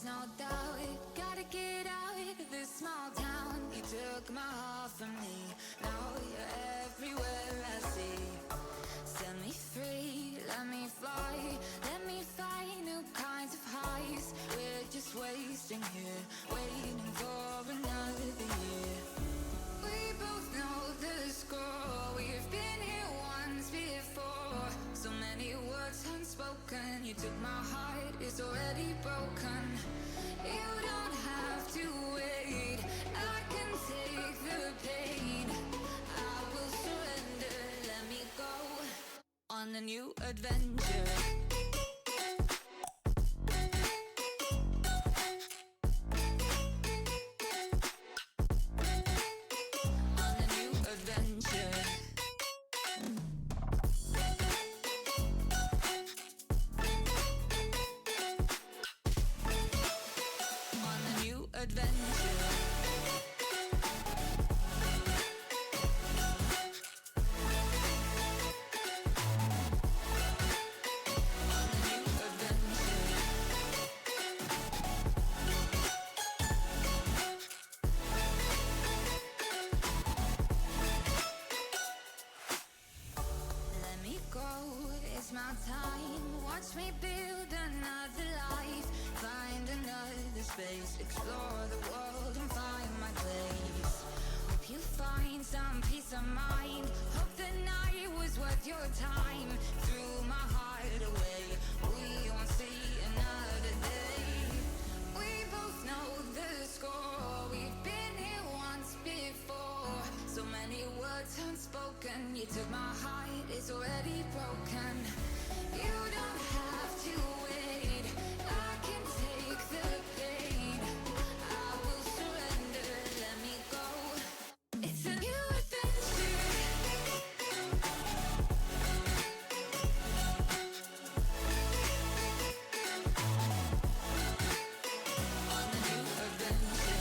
there's no doubt. Gotta get out of this small town. You took my heart from me. Now you're everywhere I see. Set me free, let me fly. Let me find new kinds of highs. We're just wasting here, waiting for another year. We both know the score. We've been here once before. So many words unspoken. You took my heart, it's already broken. You don't have to wait, I can take the pain. I will surrender, let me go on a new adventure. My time, watch me build another life. Find another space, explore the world and find my place. Hope you find some peace of mind. Hope the night was worth your time. Threw my heart away, we won't see another day. We both know the score. We've been here once before. So many words unspoken. You took my heart, it's already broken. You don't have to wait, I can take the pain. I will surrender, let me go. It's a new adventure. On a new adventure.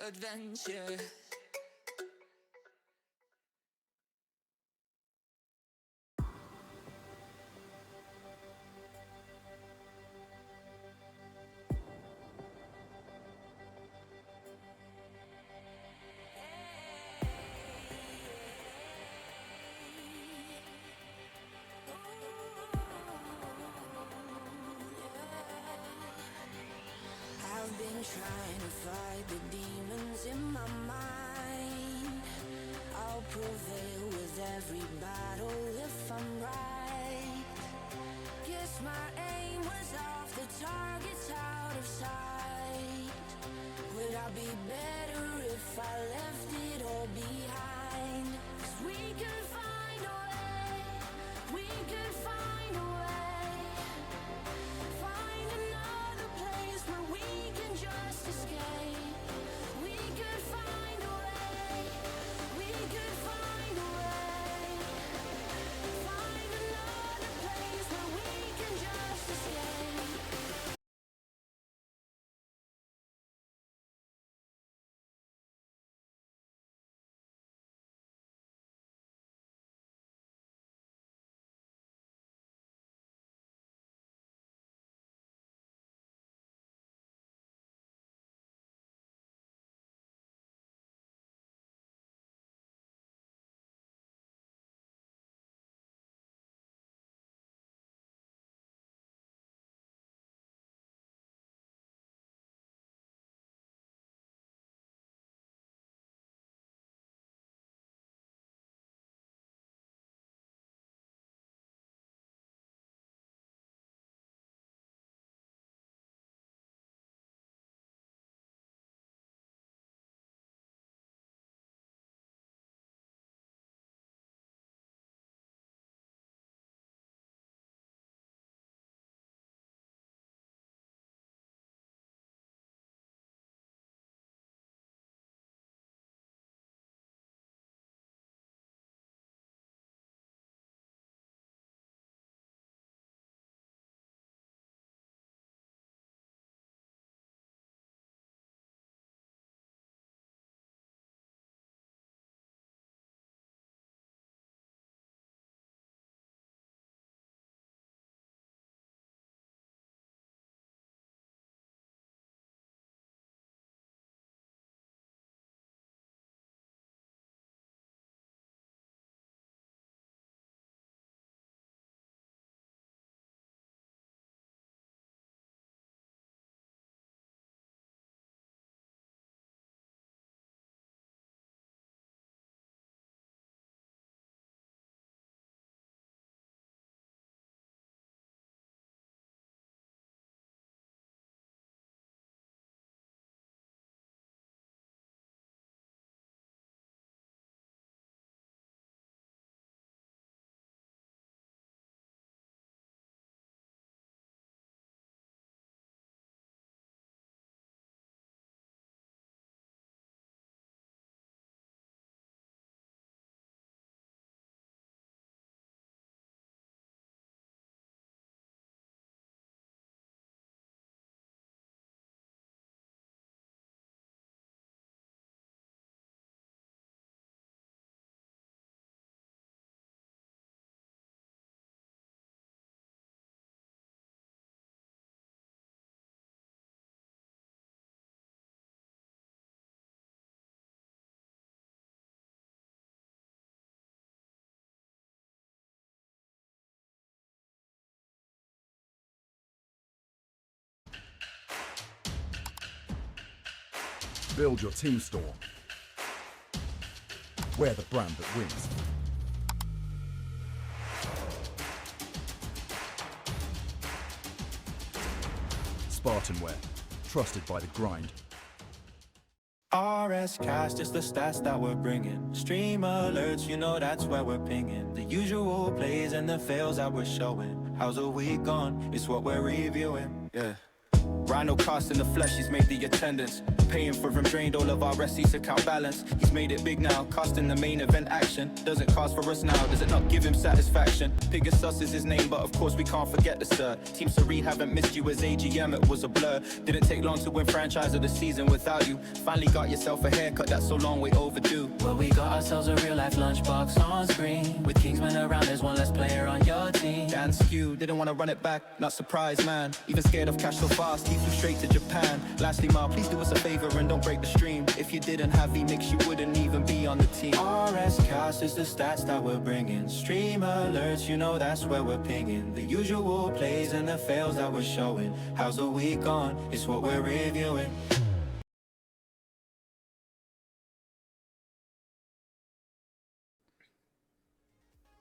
Adventure. I've been trying to fight the demons in my mind. I'll prevail with every battle if I'm right. Guess my aim was off, the target's out of sight. Would I be better if I left it all behind? 'Cause we can find a way, we can find a way. Find another place where we can just escape. We could find a way, we could find a way. Build your team store. We're the brand that wins. SpartanWare, trusted by the grind. RSCast is the stats that we're bringing. Stream alerts, you know that's where we're pinging. The usual plays and the fails that we're showing. How's a week gone? It's what we're reviewing. Yeah. Rhino cost in the flesh, he's made the attendance. Paying for him drained all of our receipts account balance. He's made it big now, costing the main event action. Doesn't cost for us now, does it not give him satisfaction? Pegasus is his name, but of course we can't forget the sir. Team Serene haven't missed you as AGM, it was a blur. Didn't take long to win franchise of the season without you. Finally got yourself a haircut, that's so long way overdue. Well, we got ourselves a real life lunchbox on screen. With Kingsman around, there's one less player on your team. Dan Skew didn't want to run it back, not surprised man. Even scared of cash so fast, he flew straight to Japan. Lastly, Ma, please do us a favor and don't break the stream. If you didn't have V-Mix, you wouldn't even be on the team. RSCast is the stats that we're bringing. Stream alerts, you know that's where we're pinging. The usual plays and the fails that we're showing. How's the week gone? It's what we're reviewing.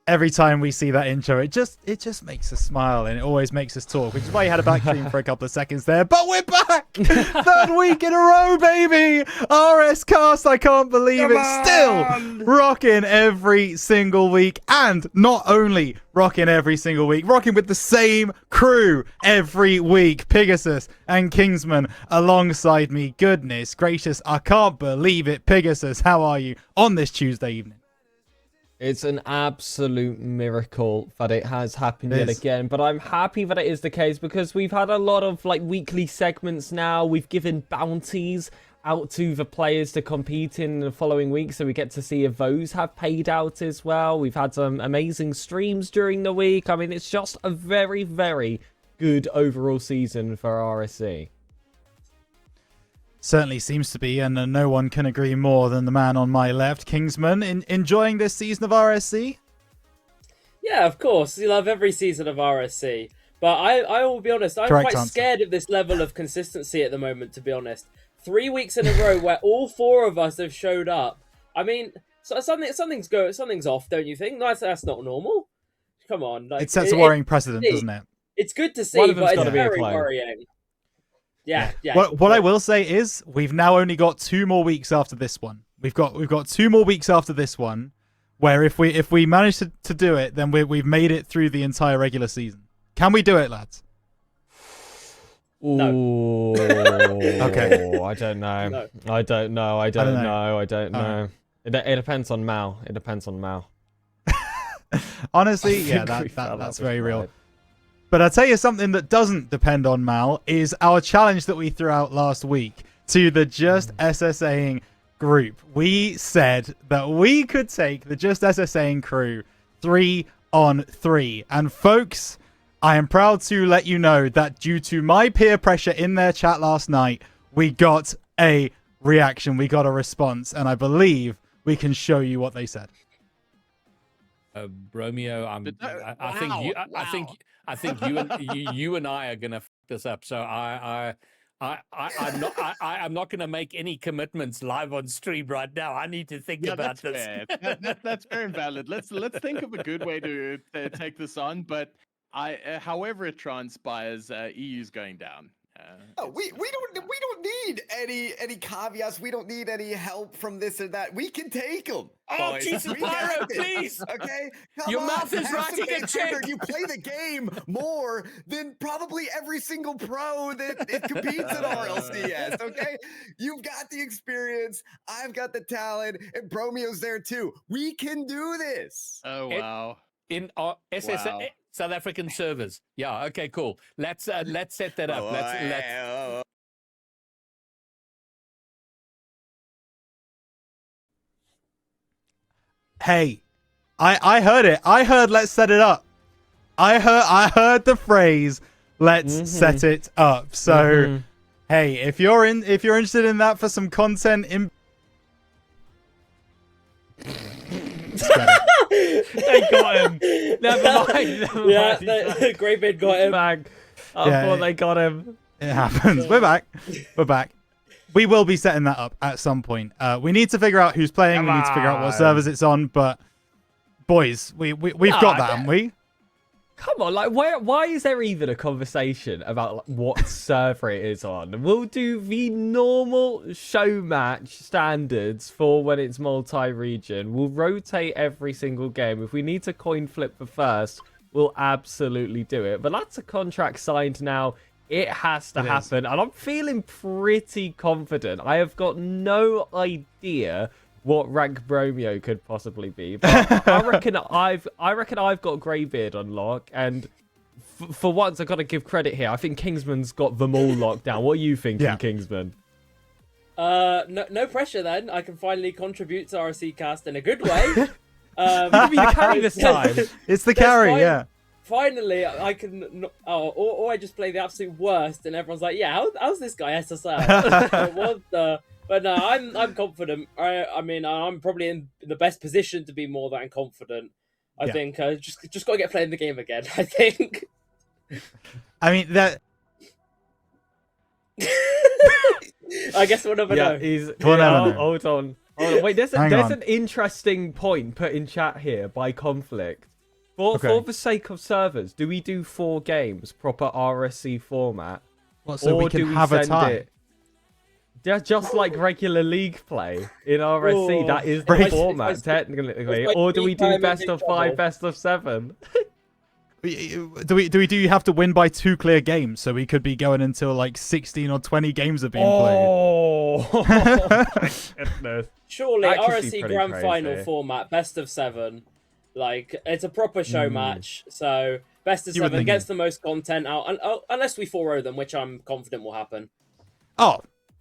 Every time we see that intro, it just makes us smile, and it always makes us talk, which is why you had a back theme for a couple of seconds there. But we're back! Third week in a row, baby! RSCast, I can't believe it. Still rocking every single week. And not only rocking every single week, rocking with the same crew every week. Pegasus and Kingsman alongside me. Goodness gracious, I can't believe it. Pegasus, how are you on this Tuesday evening? It's an absolute miracle that it has happened yet again, but I'm happy that it is the case because we've had a lot of like weekly segments now. We've given bounties out to the players to compete in the following week, so we get to see if those have paid out as well. We've had some amazing streams during the week. I mean, it's just a very, very good overall season for RSC. Certainly seems to be, and no one can agree more than the man on my left. Kingsman, enjoying this season of RSC? Yeah, of course. You love every season of RSC. But I will be honest, I'm quite scared of this level of consistency at the moment, to be honest. 3 weeks in a row where all four of us have showed up. I mean, something's off, don't you think? That's not normal. Come on. Like, it sets a worrying precedent, doesn't it? It's good to see, but it's very worrying. Yeah. What I will say is we've now only got 2 more weeks after this one. We've got 2 more weeks after this one, where if we manage to do it, then we've made it through the entire regular season. Can we do it, lads? No. Okay. I don't know. No. I don't know. I don't know. It depends on Mal. It depends on Mal. Honestly, yeah, that's very real. But I'll tell you something that doesn't depend on Mal is our challenge that we threw out last week to the Just SSAing group. We said that we could take the Just SSAing crew 3-on-3. And folks, I am proud to let you know that due to my peer pressure in their chat last night, we got a reaction. We got a response. And I believe we can show you what they said. Romeo, I think you and I are gonna f this up. So I'm not gonna make any commitments live on stream right now. I need to think about this. Fair. That's very valid. Let's think of a good way to take this on. But however it transpires, EU's going down. We don't need any caveats. We don't need any help from this or that. We can take them. Oh, boys. Jesus, Pyro, please. Okay, come Your on. mouth is Have writing some a check. You play the game more than probably every single pro that it competes in RLCS. Okay, you've got the experience. I've got the talent, and Bromeo's there too. We can do this. Oh wow. In SSA, South African servers. Yeah, okay, cool. Let's set that up. Let's Hey, I heard it. I heard let's set it up. I heard the phrase let's set it up. So hey, if you're interested in that for some content in They got him. Never mind. Yeah, Great Bid got him. I thought they got him. It happens. We're back. we will be setting that up at some point. We need to figure out who's playing. We need to figure out what servers it's on. But boys, we've got that, haven't we? Come on, like, why is there even a conversation about like, what server it is on? We'll do the normal show match standards for when it's multi-region. We'll rotate every single game. If we need to coin flip the first, we'll absolutely do it. But that's a contract signed now. It has to happen. And I'm feeling pretty confident. I have got no idea what rank Bromeo could possibly be, but I reckon I've got Greybeard on lock, and for once I've got to give credit here. I think Kingsman's got them all locked down. What are you thinking, Kingsman? No pressure then. I can finally contribute to RSCast in a good way. Give me the carry this time. It's the carry, yeah. Finally, I can, or I just play the absolute worst, and everyone's like, "Yeah, how's this guy SSL?" What the? But no, I'm confident. I mean, I'm probably in the best position to be more than confident. I think just got to get playing the game again. I think. I mean that. I guess we'll never know. Hold on. Wait, there's an interesting point put in chat here by Conflict. For the sake of servers, do we do 4 games, proper RSC format? What, so we can have a tie? Just like regular league play in RSC, that is the format, technically. Or do we do best of 5, best of 7? Do we have to win by 2 clear games, so we could be going until like 16 or 20 games are being played? Goodness. Surely RSC Grand Final format, best of 7. Like, it's a proper show match, so best of 7 gets the most content out, unless we 4-0 them, which I'm confident will happen. Oh,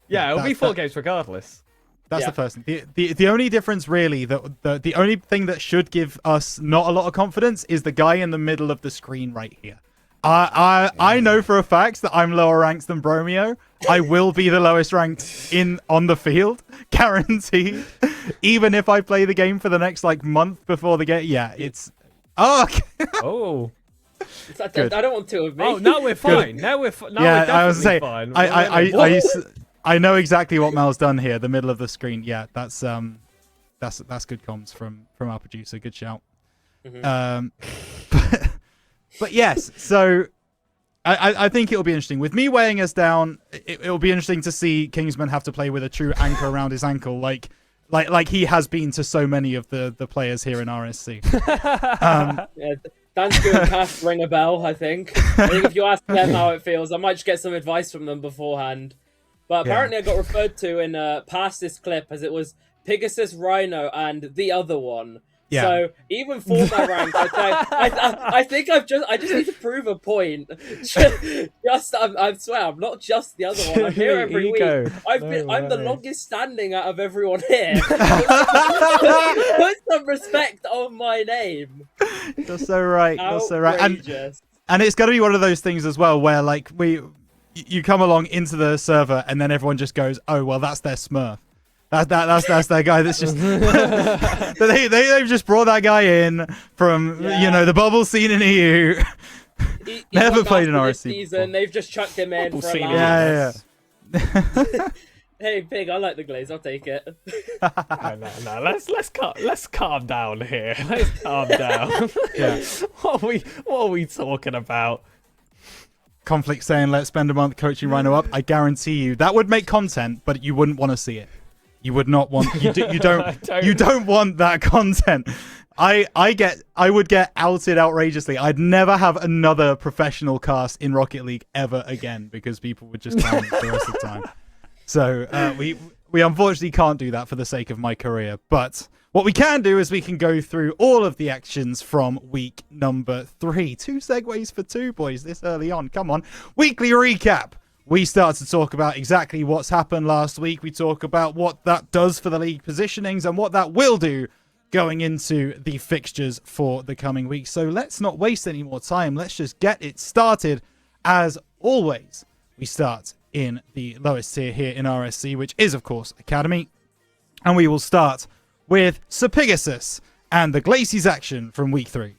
yeah, it'll be 4 games regardless. That's the first thing. The only difference, really, the only thing that should give us not a lot of confidence is the guy in the middle of the screen right here. I know for a fact that I'm lower ranked than Bromeo. I will be the lowest ranked on the field, guaranteed. Even if I play the game for the next like month before the game. Yeah, it's okay. Oh. I don't want 2 of me. Oh, now we're fine. Now we're definitely fine. I know exactly what Mel's done here. The middle of the screen. Yeah, that's good comms from our producer. Good shout. But yes, so I think it'll be interesting. With me weighing us down, it'll be interesting to see Kingsman have to play with a true anchor around his ankle, like he has been to so many of the players here in RSC. Yeah, Dansku and Cass ring a bell, I think. I think if you ask them how it feels, I might just get some advice from them beforehand. But apparently I got referred to in past this clip as it was Pegasus, Rhino, and the other one. Yeah. So even for my rank, I think I just need to prove a point. I swear, I'm not just the other one. I'm here every week. I'm the longest standing out of everyone here. Put some respect on my name. You're so right. You're so right. And it's got to be one of those things as well, where like you come along into the server and then everyone just goes, "Oh well, that's their Smurf. That's their guy. That's just they've just brought that guy in from the bubble scene in EU. Never played an RSC season. They've just chucked him in for a laugh. Yeah. Hey Pig, I like the glaze. I'll take it. No. Let's calm down here. Let's calm down. Yeah. What are we talking about? Conflict saying, "Let's spend a month coaching Rhino up." I guarantee you that would make content, but you wouldn't want to see it. You would not want. You don't want that content. I would get outed outrageously. I'd never have another professional cast in Rocket League ever again because people would just come the rest of the time. So we unfortunately can't do that for the sake of my career. But what we can do is we can go through all of the actions from week number 3. 2 segues for 2, boys, this early on. Come on. Weekly recap. We start to talk about exactly what's happened last week. We talk about what that does for the league positionings and what that will do going into the fixtures for the coming week. So let's not waste any more time. Let's just get it started. As always, we start in the lowest tier here in RSC, which is, of course, Academy. And we will start with Sir Pegasus and the Glaciers action from week 3.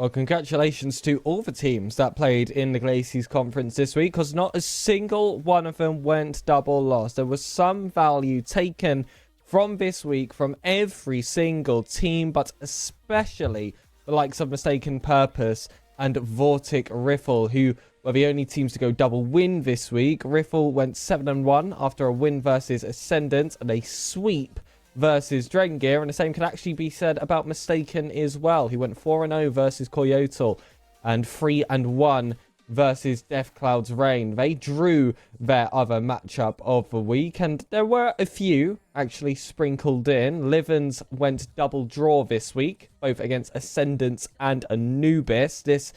Well, congratulations to all the teams that played in the Glaciers Conference this week, because not a single one of them went double loss. There was some value taken from this week from every single team, but especially the likes of Mistaken Purpose and Vortic Riffle, who were the only teams to go double win this week. Riffle went 7-1 after a win versus Ascendant and a sweep versus Drengir, and the same can actually be said about Mistaken as well. He went 4-0 versus Coyotal and 3-1 versus Death Cloud's Reign. They drew their other matchup of the week, and there were a few actually sprinkled in. Livens went double draw this week, both against Ascendants and Anubis. This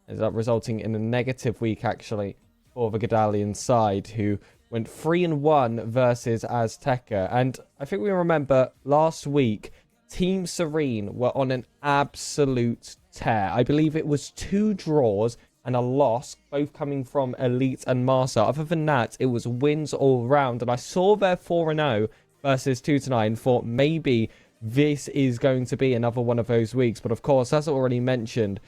ended up resulting in a negative week actually for the Gadalian side, who went 3-1 versus Azteca. And I think we remember last week, Team Serene were on an absolute tear. I believe it was 2 draws and a loss, both coming from Elite and Marsa. Other than that, it was wins all round. And I saw their 4-0 versus 2-9 and thought maybe this is going to be another one of those weeks. But of course, as already mentioned,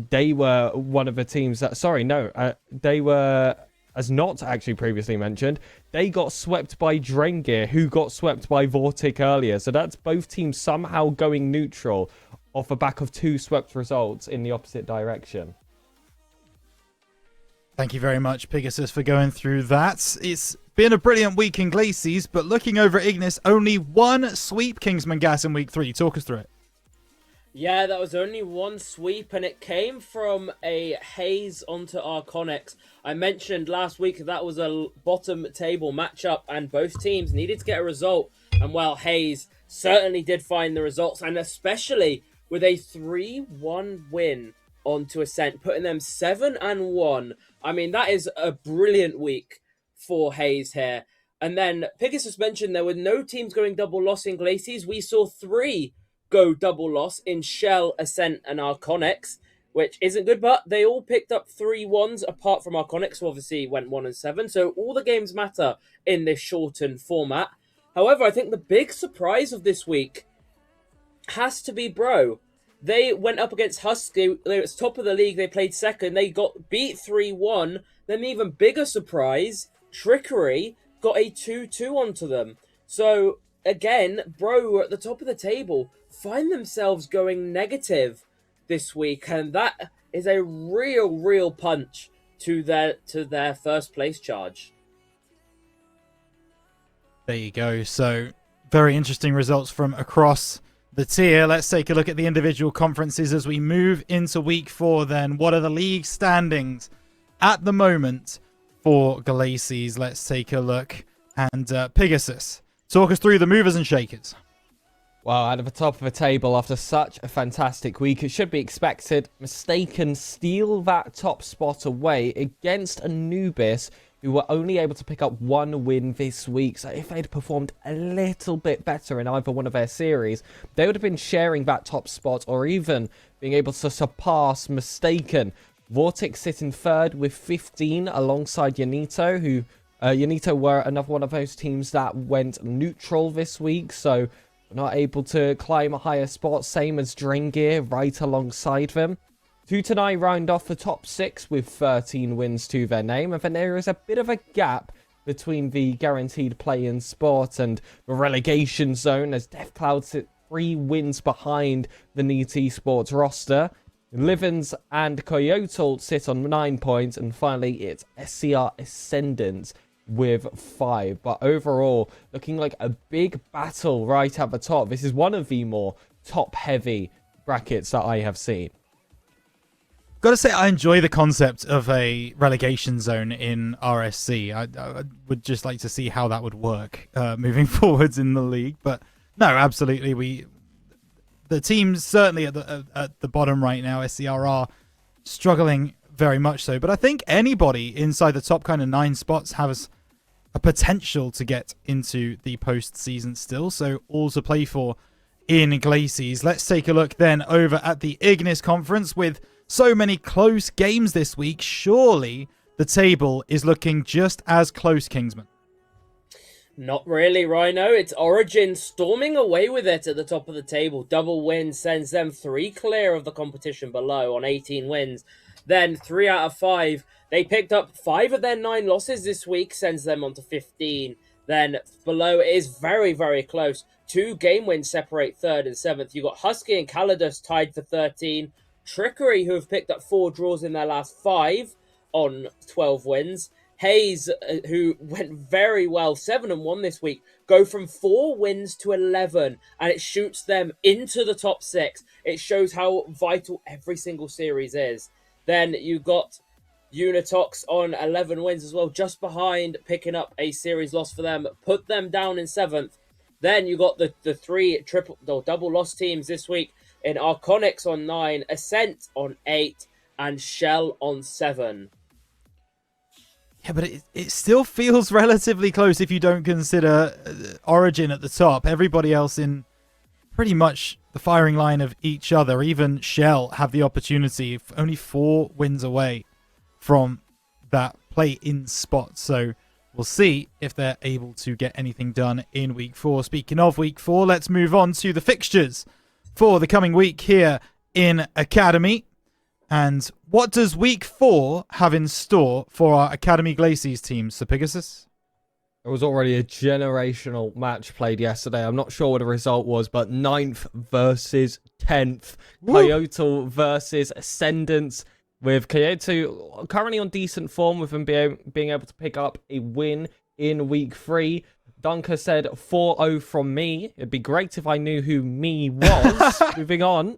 they were one of the teams that... they were... As not actually previously mentioned, they got swept by Drengir, who got swept by Vortic earlier. So that's both teams somehow going neutral off the back of 2 swept results in the opposite direction. Thank you very much, Pegasus, for going through that. It's been a brilliant week in Glacies, but looking over at Ignis, only 1 sweep Kingsman Gas in week 3. Talk us through it. Yeah, that was only 1 sweep, and it came from a Haze onto Arconix. I mentioned last week that was a bottom table matchup, and both teams needed to get a result. And well, Haze certainly did find the results, and especially with a 3-1 win onto Ascent, putting them 7-1. I mean, that is a brilliant week for Haze here. And then Pegasus mentioned there were no teams going double loss in Glacies. We saw 3 go double loss in Shell, Ascent, and Arconix, which isn't good, but they all picked up 3-1s apart from Arconix, who obviously went 1-7. So all the games matter in this shortened format. However, I think the big surprise of this week has to be Bro. They went up against Husky. They were top of the league. They played second. They got beat 3-1. Then even bigger surprise, Trickery got a 2-2 onto them. So again, Bro were at the top of the table, find themselves going negative this week, and that is a real punch to their first place charge. There you go. So very interesting results from across the tier. Let's take a look at the individual conferences as we move into week 4 then. What are the league standings at the moment for Glacies? Let's take a look. And Pegasus, talk us through the movers and shakers. Well, at the top of the table after such a fantastic week, it should be expected. Mistaken steal that top spot away against Anubis, who were only able to pick up 1 win this week. So if they'd performed a little bit better in either one of their series, they would have been sharing that top spot or even being able to surpass Mistaken. Vortex sitting 3rd with 15 alongside Yanito, who Yanito were another one of those teams that went neutral this week, so not able to climb a higher spot, same as Drengir right alongside them. 2-9 round off the top 6 with 13 wins to their name, and then there is a bit of a gap between the guaranteed play-in spot and the relegation zone, as Death Cloud sit 3 wins behind the Neat Esports roster. Livens and Coyotal sit on 9 points, and finally it's SCR Ascendant with 5. But overall, looking like a big battle right at the top. This is one of the more top-heavy brackets that I have seen. Gotta say, I enjoy the concept of a relegation zone in RSC. I would just like to see how that would work moving forwards in the league. But no, absolutely, the teams certainly at the bottom right now, SCR, are struggling very much so. But I think anybody inside the top kind of 9 spots has a potential to get into the postseason still. So all to play for in Glacies. Let's take a look then over at the Ignis conference. With so many close games this week, surely the table is looking just as close, Kingsman. Not really, Rhino. It's Origin storming away with it at the top of the table. Double win sends them 3 clear of the competition below on 18 wins. Then 3 out of 5. They picked up 5 of their 9 losses this week, sends them on to 15. Then below it is very, very close. 2 game wins separate 3rd and 7th. You got Husky and Calidus tied for 13. Trickery, who have picked up 4 draws in their last 5 on 12 wins. Hayes, who went very well, 7-1 this week, go from 4 wins to 11, and it shoots them into the top 6. It shows how vital every single series is. Then you got Unitox on 11 wins as well, just behind, picking up a series loss for them, put them down in 7th. Then you got the 3 double loss teams this week in Arconics on 9, Ascent on 8, and Shell on 7. Yeah, but it still feels relatively close if you don't consider Origin at the top. Everybody else in pretty much the firing line of each other. Even Shell have the opportunity, only 4 wins away from that play-in spot. So we'll see if they're able to get anything done in Week 4. Speaking of Week 4, let's move on to the fixtures for the coming week here in Academy. And what does Week 4 have in store for our Academy Glacies teams, Sir Pegasus? There was already a generational match played yesterday. I'm not sure what the result was, but 9th versus 10th. Kyoto versus Ascendants, with Kyoto currently on decent form with them being able to pick up a win in Week 3. Dunker said 4-0 from me. It'd be great if I knew who me was. Moving on,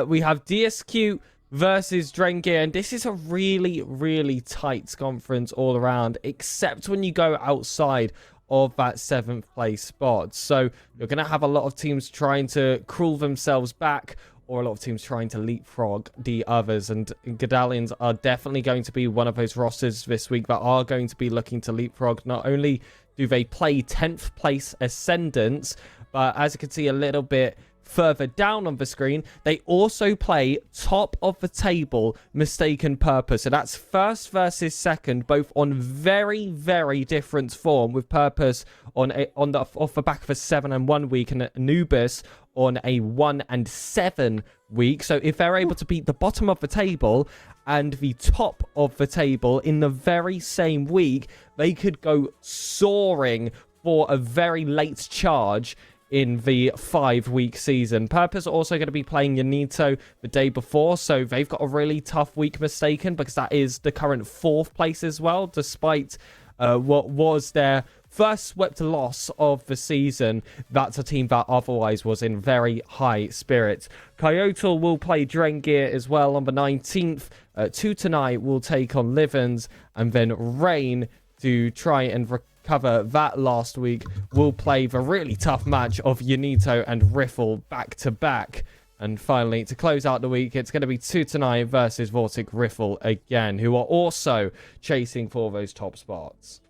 we have DSQ versus Drengir, and this is a really, really tight conference all around, except when you go outside of that 7th place spot. So you're going to have a lot of teams trying to crawl themselves back, or a lot of teams trying to leapfrog the others, and Gadalians are definitely going to be one of those rosters this week that are going to be looking to leapfrog. Not only do they play 10th place Ascendants, but as you can see a little bit further down on the screen, they also play top of the table Mistaken Purpose. So that's 1st versus 2nd, both on very, very different form, with Purpose off the back of a 7-1 week, and Anubis on a 1-7 week. So if they're able to beat the bottom of the table and the top of the table in the very same week, they could go soaring for a very late charge in the 5-week season. Purpose are also going to be playing Yanito the day before, so they've got a really tough week, Mistaken, because that is the current 4th place as well, despite what was their first swept loss of the season. That's a team that otherwise was in very high spirits. Kyoto will play Drengir as well on the 19th. 2 tonight will take on Livens, and then Rain, to try and recover that last week, will play the really tough match of Yanito and Riffle back to back. And finally, to close out the week, it's going to be 2 tonight versus Vortic Riffle again, who are also chasing for those top spots.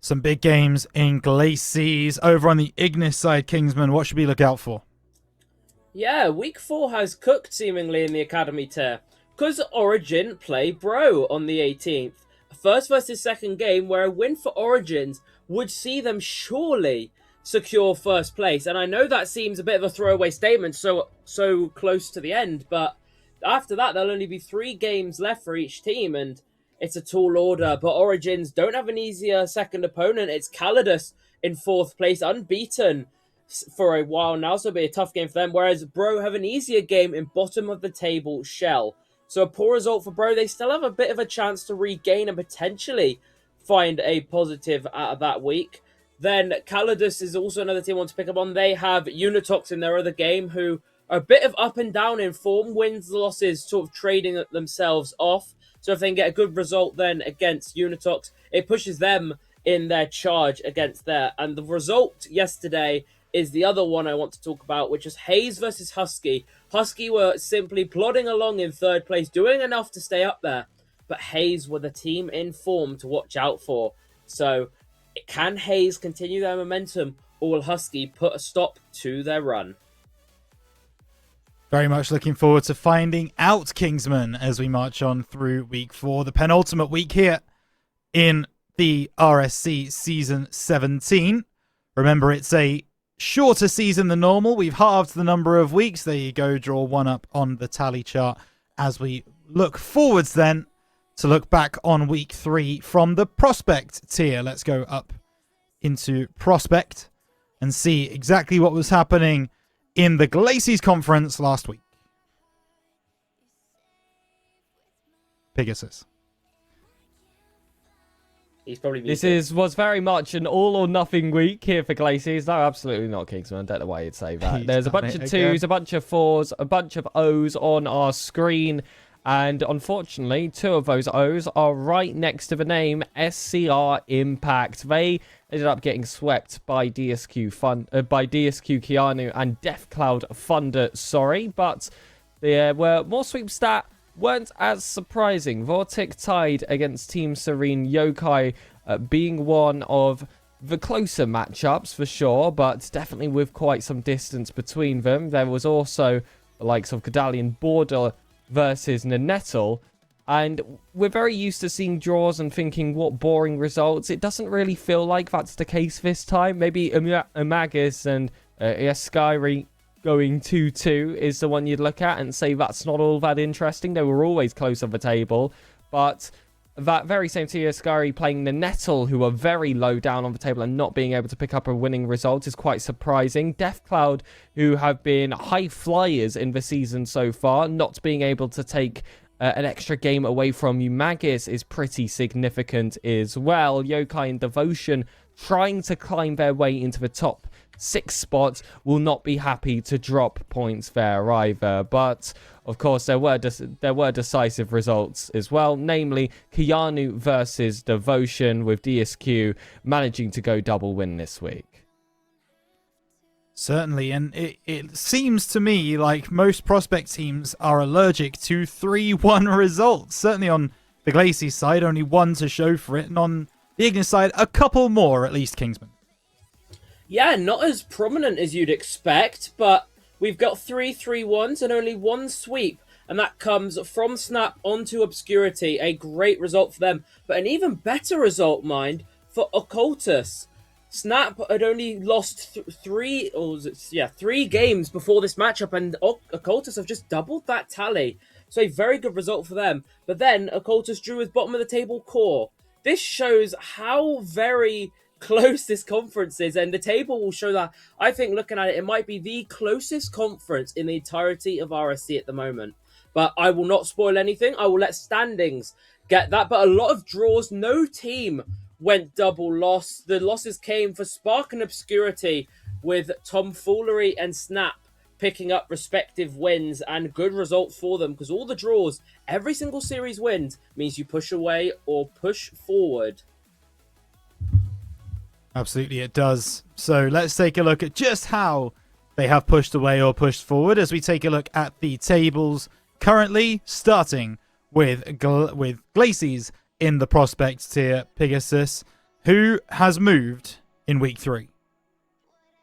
Some big games in Glacies. Over on the Ignis side, Kingsman, what should we look out for? Yeah, Week 4 has cooked seemingly in the Academy tier, because Origin play Bro on the 18th. First versus 2nd game, where a win for Origins would see them surely secure 1st place. And I know that seems a bit of a throwaway statement so close to the end, but after that there'll only be 3 games left for each team, and it's a tall order. But Origins don't have an easier second opponent. It's Calidus in 4th place, unbeaten for a while now, so it'll be a tough game for them, whereas Bro have an easier game in bottom of the table Shell. So a poor result for Bro. They still have a bit of a chance to regain and potentially find a positive out of that week. Then Calidus is also another team I want to pick up on. They have Unitox in their other game, who are a bit of up and down in form. Wins, losses, sort of trading themselves off. So if they can get a good result then against Unitox, it pushes them in their charge against there. And the result yesterday is the other one I want to talk about, which is Hayes versus Husky. Husky were simply plodding along in 3rd place, doing enough to stay up there, but Hayes were the team in form to watch out for. So can Hayes continue their momentum, or will Husky put a stop to their run? Very much looking forward to finding out, Kingsman, as we march on through Week 4, the penultimate week here in the RSC Season 17. Remember, it's a shorter season than normal. We've halved the number of weeks. There you go. Draw one up on the tally chart as we look forwards then to look back on week 3 from the prospect tier. Let's go up into prospect and see exactly what was happening in the Glacies conference last week. Pegasus. He's probably was very much an all or nothing week here for Glacies. No, absolutely not, Kingsman. I don't know why you'd say that. There's a bunch of 2s, a bunch of 4s, a bunch of O's on our screen. And unfortunately, 2 of those O's are right next to the name SCR Impact. They ended up getting swept by DSQ Keanu and Death Cloud Thunder. But there were more sweeps that weren't as surprising. Vortic tied against Team Serene Yokai, being one of the closer matchups for sure, but definitely with quite some distance between them. There was also the likes of Cadalian Border versus Nanettle, and we're very used to seeing draws and thinking what boring results. It doesn't really feel like that's the case this time. Maybe Amagus and Yaskari going 2-2 is the one you'd look at and say that's not all that interesting. They were always close on the table, but that very same team, Yaskari playing Nanettle, who are very low down on the table and not being able to pick up a winning result, is quite surprising. Death Cloud, who have been high flyers in the season so far, not being able to take an extra game away from Umagis is pretty significant as well. Yokai and Devotion trying to climb their way into the top 6 spots will not be happy to drop points there either. But of course, there were decisive results as well, namely Keanu versus Devotion, with DSQ managing to go double win this week. Certainly, and it seems to me like most prospect teams are allergic to 3-1 results. Certainly on the Glacies side, only 1 to show for it, and on the Ignis side, a couple more at least, Kingsman. Yeah, not as prominent as you'd expect, but we've got 3 3-1s and only 1 sweep, and that comes from Snap onto Obscurity. A great result for them, but an even better result, mind, for Occultus. Snap had only lost 3 games before this matchup, and Occultus have just doubled that tally. So a very good result for them. But then Occultus drew with bottom of the table Core. This shows how very close this conference is, and the table will show that. I think looking at it, it might be the closest conference in the entirety of RSC at the moment. But I will not spoil anything. I will let standings get that. But a lot of draws. No team went double loss. The losses came for Spark and Obscurity, with Tomfoolery and Snap picking up respective wins, and good results for them, because all the draws, every single series wins, means you push away or push forward. Absolutely, it does. So let's take a look at just how they have pushed away or pushed forward as we take a look at the tables currently, starting with Glacies in the prospect tier. Pegasus, who has moved in week 3.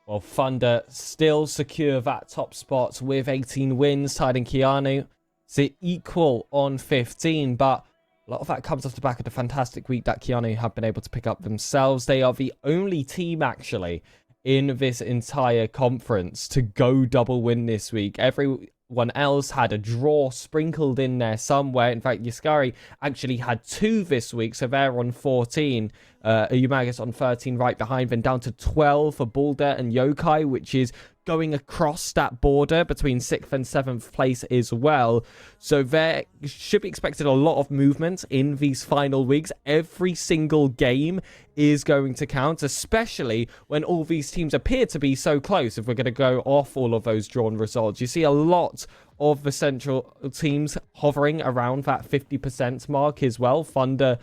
Well, Thunder still secure that top spot with 18 wins, tied in Keanu. So equal on 15, but a lot of that comes off the back of the fantastic week that Keanu have been able to pick up themselves. They are the only team, actually, in this entire conference to go double win this week. Everyone else had a draw sprinkled in there somewhere. In fact, Yaskari actually had 2 this week, so they're on 14. Umagus on 13 right behind, then down to 12 for Balder and Yokai, which is going across that border between 6th and 7th place as well. So there should be expected a lot of movement in these final weeks. Every single game is going to count, especially when all these teams appear to be so close. If we're going to go off all of those drawn results, you see a lot of the central teams hovering around that 50% mark as well. Thunder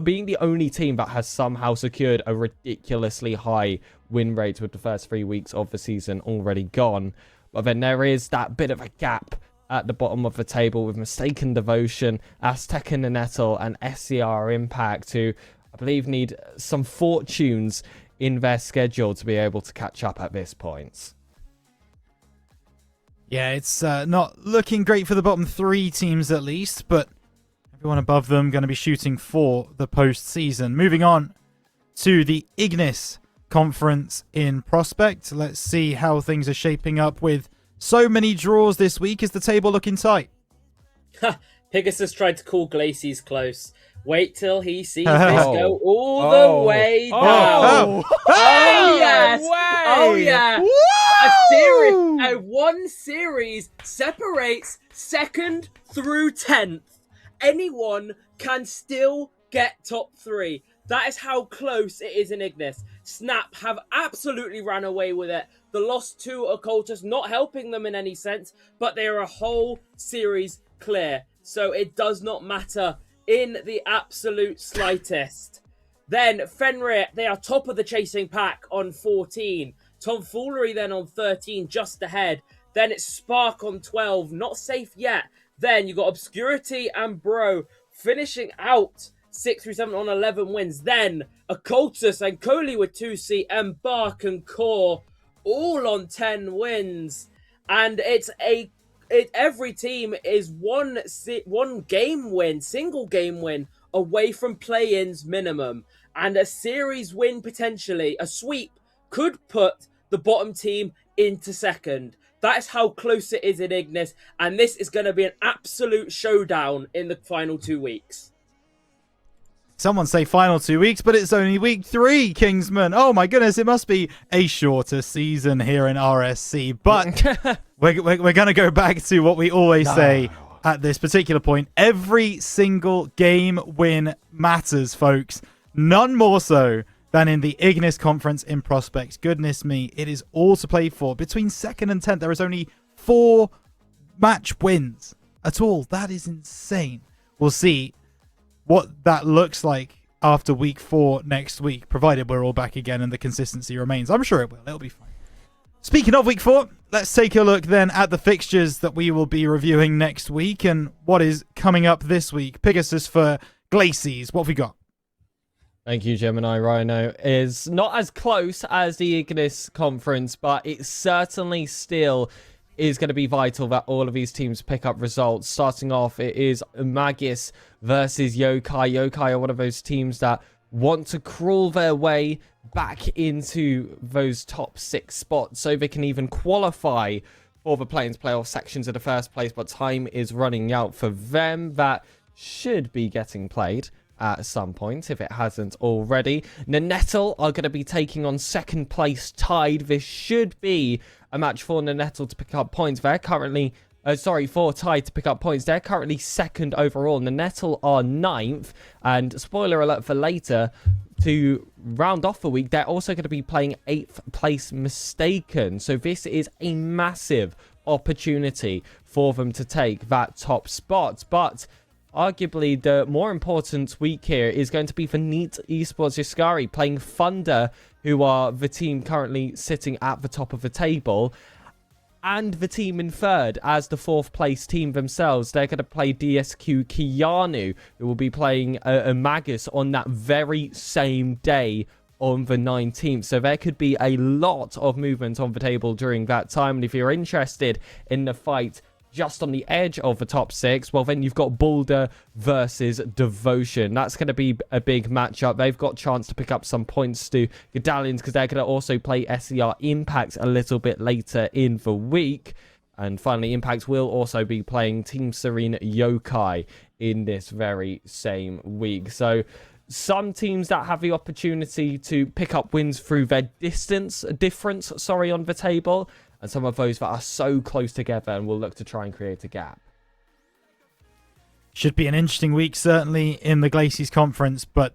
being the only team that has somehow secured a ridiculously high win rate with the first 3 weeks of the season already gone. But then there is that bit of a gap at the bottom of the table with Mistaken Devotion, Aztec and Nanettle, and SCR Impact, who I believe need some fortunes in their schedule to be able to catch up at this point. Yeah, it's not looking great for the bottom 3 teams at least, but Everyone above them going to be shooting for the postseason. Moving on to the Ignis Conference in Prospect. Let's see how things are shaping up with so many draws this week. Is the table looking tight? Pegasus tried to call Glacies close. Wait till he sees this go all the way down. Oh yes! Oh yeah! One series separates 2nd through 10th. Anyone can still get top 3. That is how close it is in Ignis. Snap have absolutely ran away with it. The loss to Occultus not helping them in any sense, but they are a whole series clear. So it does not matter in the absolute slightest. Then Fenrir, they are top of the chasing pack on 14. Tomfoolery then on 13, just ahead. Then it's Spark on 12, not safe yet. Then you got Obscurity and Bro finishing out 6 through 7 on 11 wins. Then Occultus and Coley with 2C, and Bark and Core all on 10 wins. And every team is one game win, single game win away from play-ins minimum. And a series win potentially, a sweep, could put the bottom team into 2nd. That is how close it is in Ignis. And this is going to be an absolute showdown in the final 2 weeks. Someone say final 2 weeks, but it's only week 3, Kingsman. Oh my goodness, it must be a shorter season here in RSC. But we're going to go back to what we always say at this particular point. Every single game win matters, folks. None more so than in the Ignis Conference in Prospect. Goodness me, it is all to play for. Between 2nd and 10th, there is only 4 match wins at all. That is insane. We'll see what that looks like after week 4 next week, provided we're all back again and the consistency remains. I'm sure it will. It'll be fine. Speaking of week 4, let's take a look then at the fixtures that we will be reviewing next week and what is coming up this week. Pegasus for Glacies. What have we got? Thank you, Gemini Rhino. Is not as close as the Ignis Conference, but it certainly still is going to be vital that all of these teams pick up results. Starting off, it is Magis versus Yokai. Yokai are one of those teams that want to crawl their way back into those top 6 spots so they can even qualify for the play-ins playoff sections in the first place, but time is running out for them. That should be getting played at some point, if it hasn't already. Nanettle are going to be taking on 2nd place Tide. This should be a match for Nanettle to pick up points. They're currently, for Tide to pick up points. They're currently 2nd overall. Nanettle are 9th. And spoiler alert for later, to round off the week, they're also going to be playing 8th place Mistaken. So this is a massive opportunity for them to take that top spot. But arguably, the more important week here is going to be for Neat Esports Yaskari playing Thunder, who are the team currently sitting at the top of the table, and the team in 3rd as the 4th place team themselves. They're going to play DSQ Keanu, who will be playing a Magus on that very same day on the 19th. So there could be a lot of movement on the table during that time. And if you're interested in the fight just on the edge of the top 6, well, then you've got Boulder versus Devotion. That's going to be a big matchup. They've got a chance to pick up some points to Gedalians because they're going to also play SCR Impact a little bit later in the week. And finally, Impact will also be playing Team Serene Yokai in this very same week. So some teams that have the opportunity to pick up wins through their difference on the table, and some of those that are so close together and will look to try and create a gap. Should be an interesting week, certainly, in the Glacies Conference, but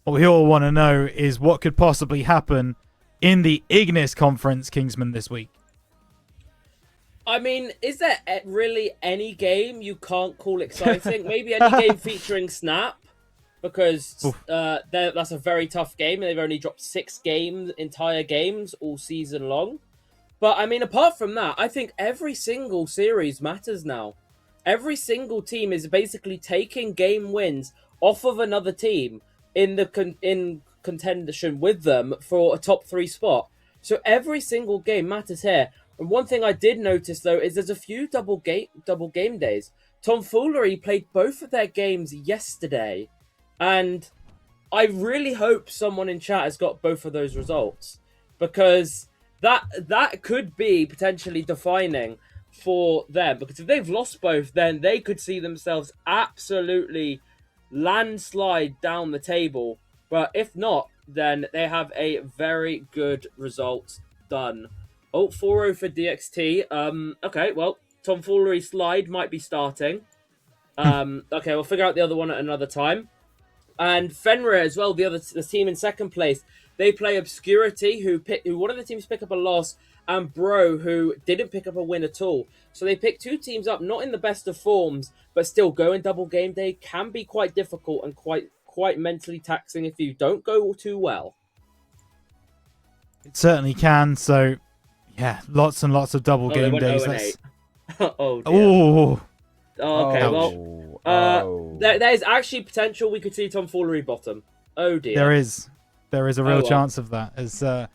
what we all want to know is what could possibly happen in the Ignis Conference, Kingsman, this week. I mean, is there really any game you can't call exciting? Maybe any game featuring Snap, because that's a very tough game, and they've only dropped 6 entire games all season long. But, I mean, apart from that, I think every single series matters now. Every single team is basically taking game wins off of another team in contention with them for a top 3 spot. So every single game matters here. And one thing I did notice, though, is there's a few double game days. Tomfoolery played both of their games yesterday, and I really hope someone in chat has got both of those results, because that could be potentially defining for them. Because if they've lost both, then they could see themselves absolutely landslide down the table. But if not, then they have a very good result done. Oh, 4-0 for DXT. Okay, well, Tomfoolery slide might be starting. Okay, we'll figure out the other one at another time. And Fenrir as well, the team in second place. They play Obscurity, who one of the teams pick up a loss, and Bro, who didn't pick up a win at all. So they pick two teams up, not in the best of forms, but still going double game day can be quite difficult and quite mentally taxing if you don't go too well. It certainly can. So, yeah, lots and lots of double game days. Oh, dear. Oh. Okay, well, there is actually potential we could see Tomfoolery bottom. Oh dear. There is a real chance of that.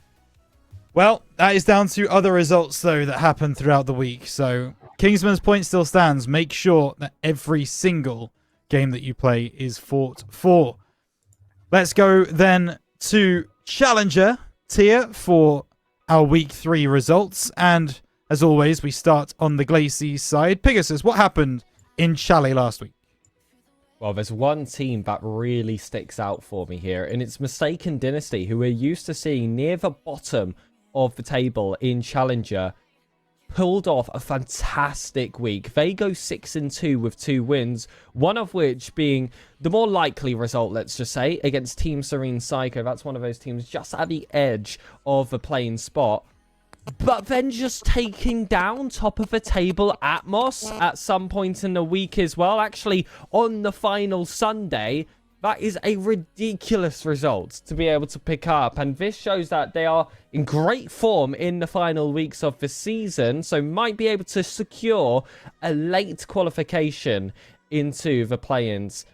Well, that is down to other results though that happened throughout the week. So Kingsman's point still stands. Make sure that every single game that you play is fought for. Let's go then to Challenger tier for our week 3 results, and as always, we start on the Glacier side. Pegasus, what happened in Chalet last week? Well, there's one team that really sticks out for me here, and it's Mistaken Dynasty, who we're used to seeing near the bottom of the table in Challenger, pulled off a fantastic week. They go 6-2 with 2 wins, one of which being the more likely result, let's just say, against Team Serene Psycho. That's one of those teams just at the edge of the playing spot. But then just taking down top of the table Atmos at some point in the week as well. Actually, on the final Sunday, that is a ridiculous result to be able to pick up. And this shows that they are in great form in the final weeks of the season. So might be able to secure a late qualification into the play-ins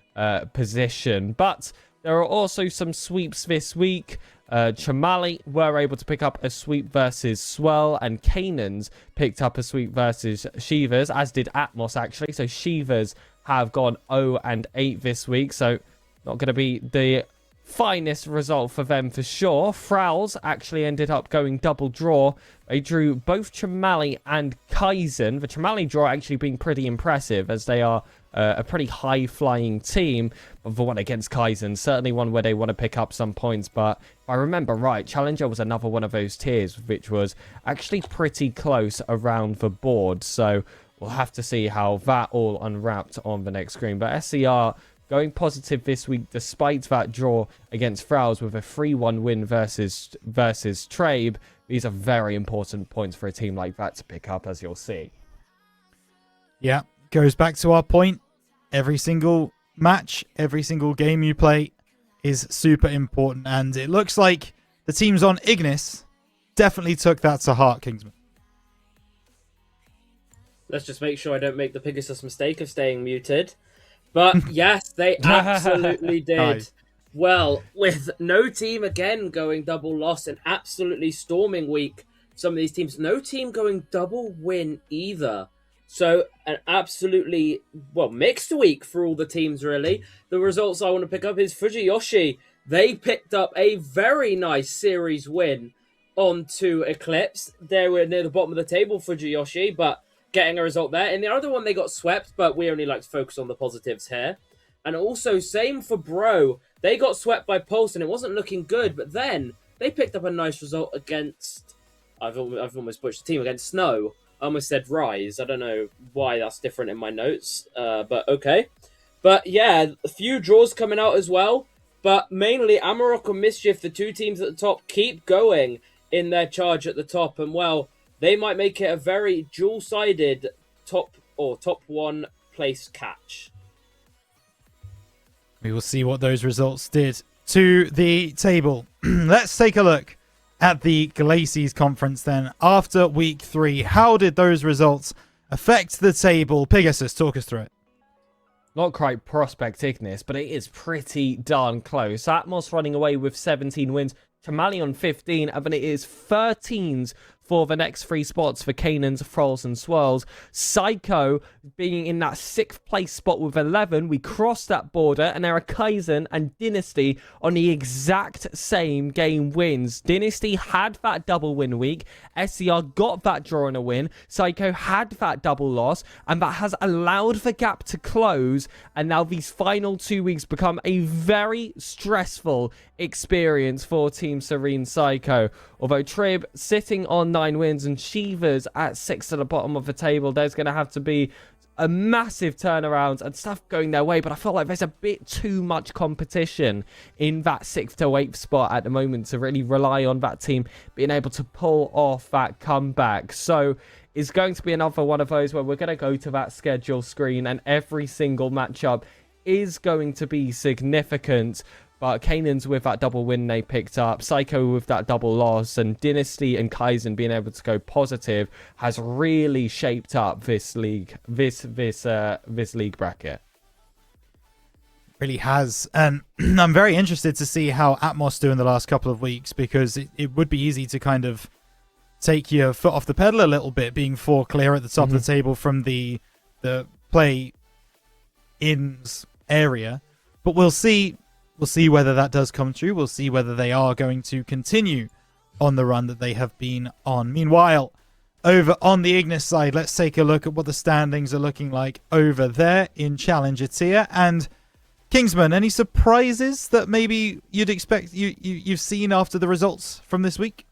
position. But there are also some sweeps this week. Chamali were able to pick up a sweep versus Swell, and Canaan's picked up a sweep versus Shivas, as did Atmos actually. So Shivas have gone 0-8 this week, so not going to be the finest result for them for sure. Frowls actually ended up going double draw. They drew both Chamali and Kaizen. The Chamali draw actually being pretty impressive, as they are a pretty high-flying team. But the one against Kaizen, certainly one where they want to pick up some points. But if I remember right, Challenger was another one of those tiers, which was actually pretty close around the board. So we'll have to see how that all unwrapped on the next screen. But SCR going positive this week, despite that draw against Frowls with a 3-1 win versus Trabe. These are very important points for a team like that to pick up, as you'll see. Yeah, goes back to our point. Every single match, every single game you play is super important. And it looks like the teams on Ignis definitely took that to heart, Kingsman. Let's just make sure I don't make the Pegasus mistake of staying muted. But yes, they absolutely did. Nice. Well, with no team again going double loss, an absolutely storming week. Some of these teams, no team going double win either. So an absolutely, mixed week for all the teams, really. The results I want to pick up is Fujiyoshi. They picked up a very nice series win onto Eclipse. They were near the bottom of the table, Fujiyoshi, but getting a result there. In the other one, they got swept, but we only like to focus on the positives here. And also, same for Bro. They got swept by Pulse, and it wasn't looking good, but then they picked up a nice result against... I've almost butchered the team, against Snow. I almost said Rise. I don't know why that's different in my notes, but okay. But yeah, a few draws coming out as well. But mainly Amarok and Mischief, the two teams at the top, keep going in their charge at the top. And well, they might make it a very dual-sided top 1 place catch. We will see what those results did to the table. Let's take a look at the Glacies conference then. After week 3, how did those results affect the table? Pegasus, talk us through it. Not quite Prospect Ignis, but it is pretty darn close. Atmos running away with 17 wins. Chamali on 15, and then it is 13s for the next 3 spots for Kanan's, Thralls and Swirls. Psycho being in that 6th place spot with 11. We crossed that border, and there are Kaizen and Dynasty on the exact same game wins. Dynasty had that double win week. SCR got that draw and a win. Psycho had that double loss, and that has allowed the gap to close. And now these final 2 weeks become a very stressful experience for Team Serene Psycho. Although Trib sitting on 9 wins and Shivers at 6 at the bottom of the table, there's going to have to be a massive turnaround and stuff going their way, but I feel like there's a bit too much competition in that 6th to 8th spot at the moment to really rely on that team being able to pull off that comeback. So it's going to be another one of those where we're going to go to that schedule screen and every single matchup is going to be significant. But Kanan's with that double win they picked up, Psycho with that double loss, and Dynasty and Kaizen being able to go positive has really shaped up this league, this league bracket. Really has, and I'm very interested to see how Atmos do in the last couple of weeks, because it would be easy to kind of take your foot off the pedal a little bit, being 4 clear at the top of the table from the play-ins area, but we'll see. We'll see whether that does come true. We'll see whether they are going to continue on the run that they have been on. Meanwhile, over on the Ignis side, let's take a look at what the standings are looking like over there in Challenger tier. And Kingsman, any surprises that maybe you'd expect you've seen after the results from this week?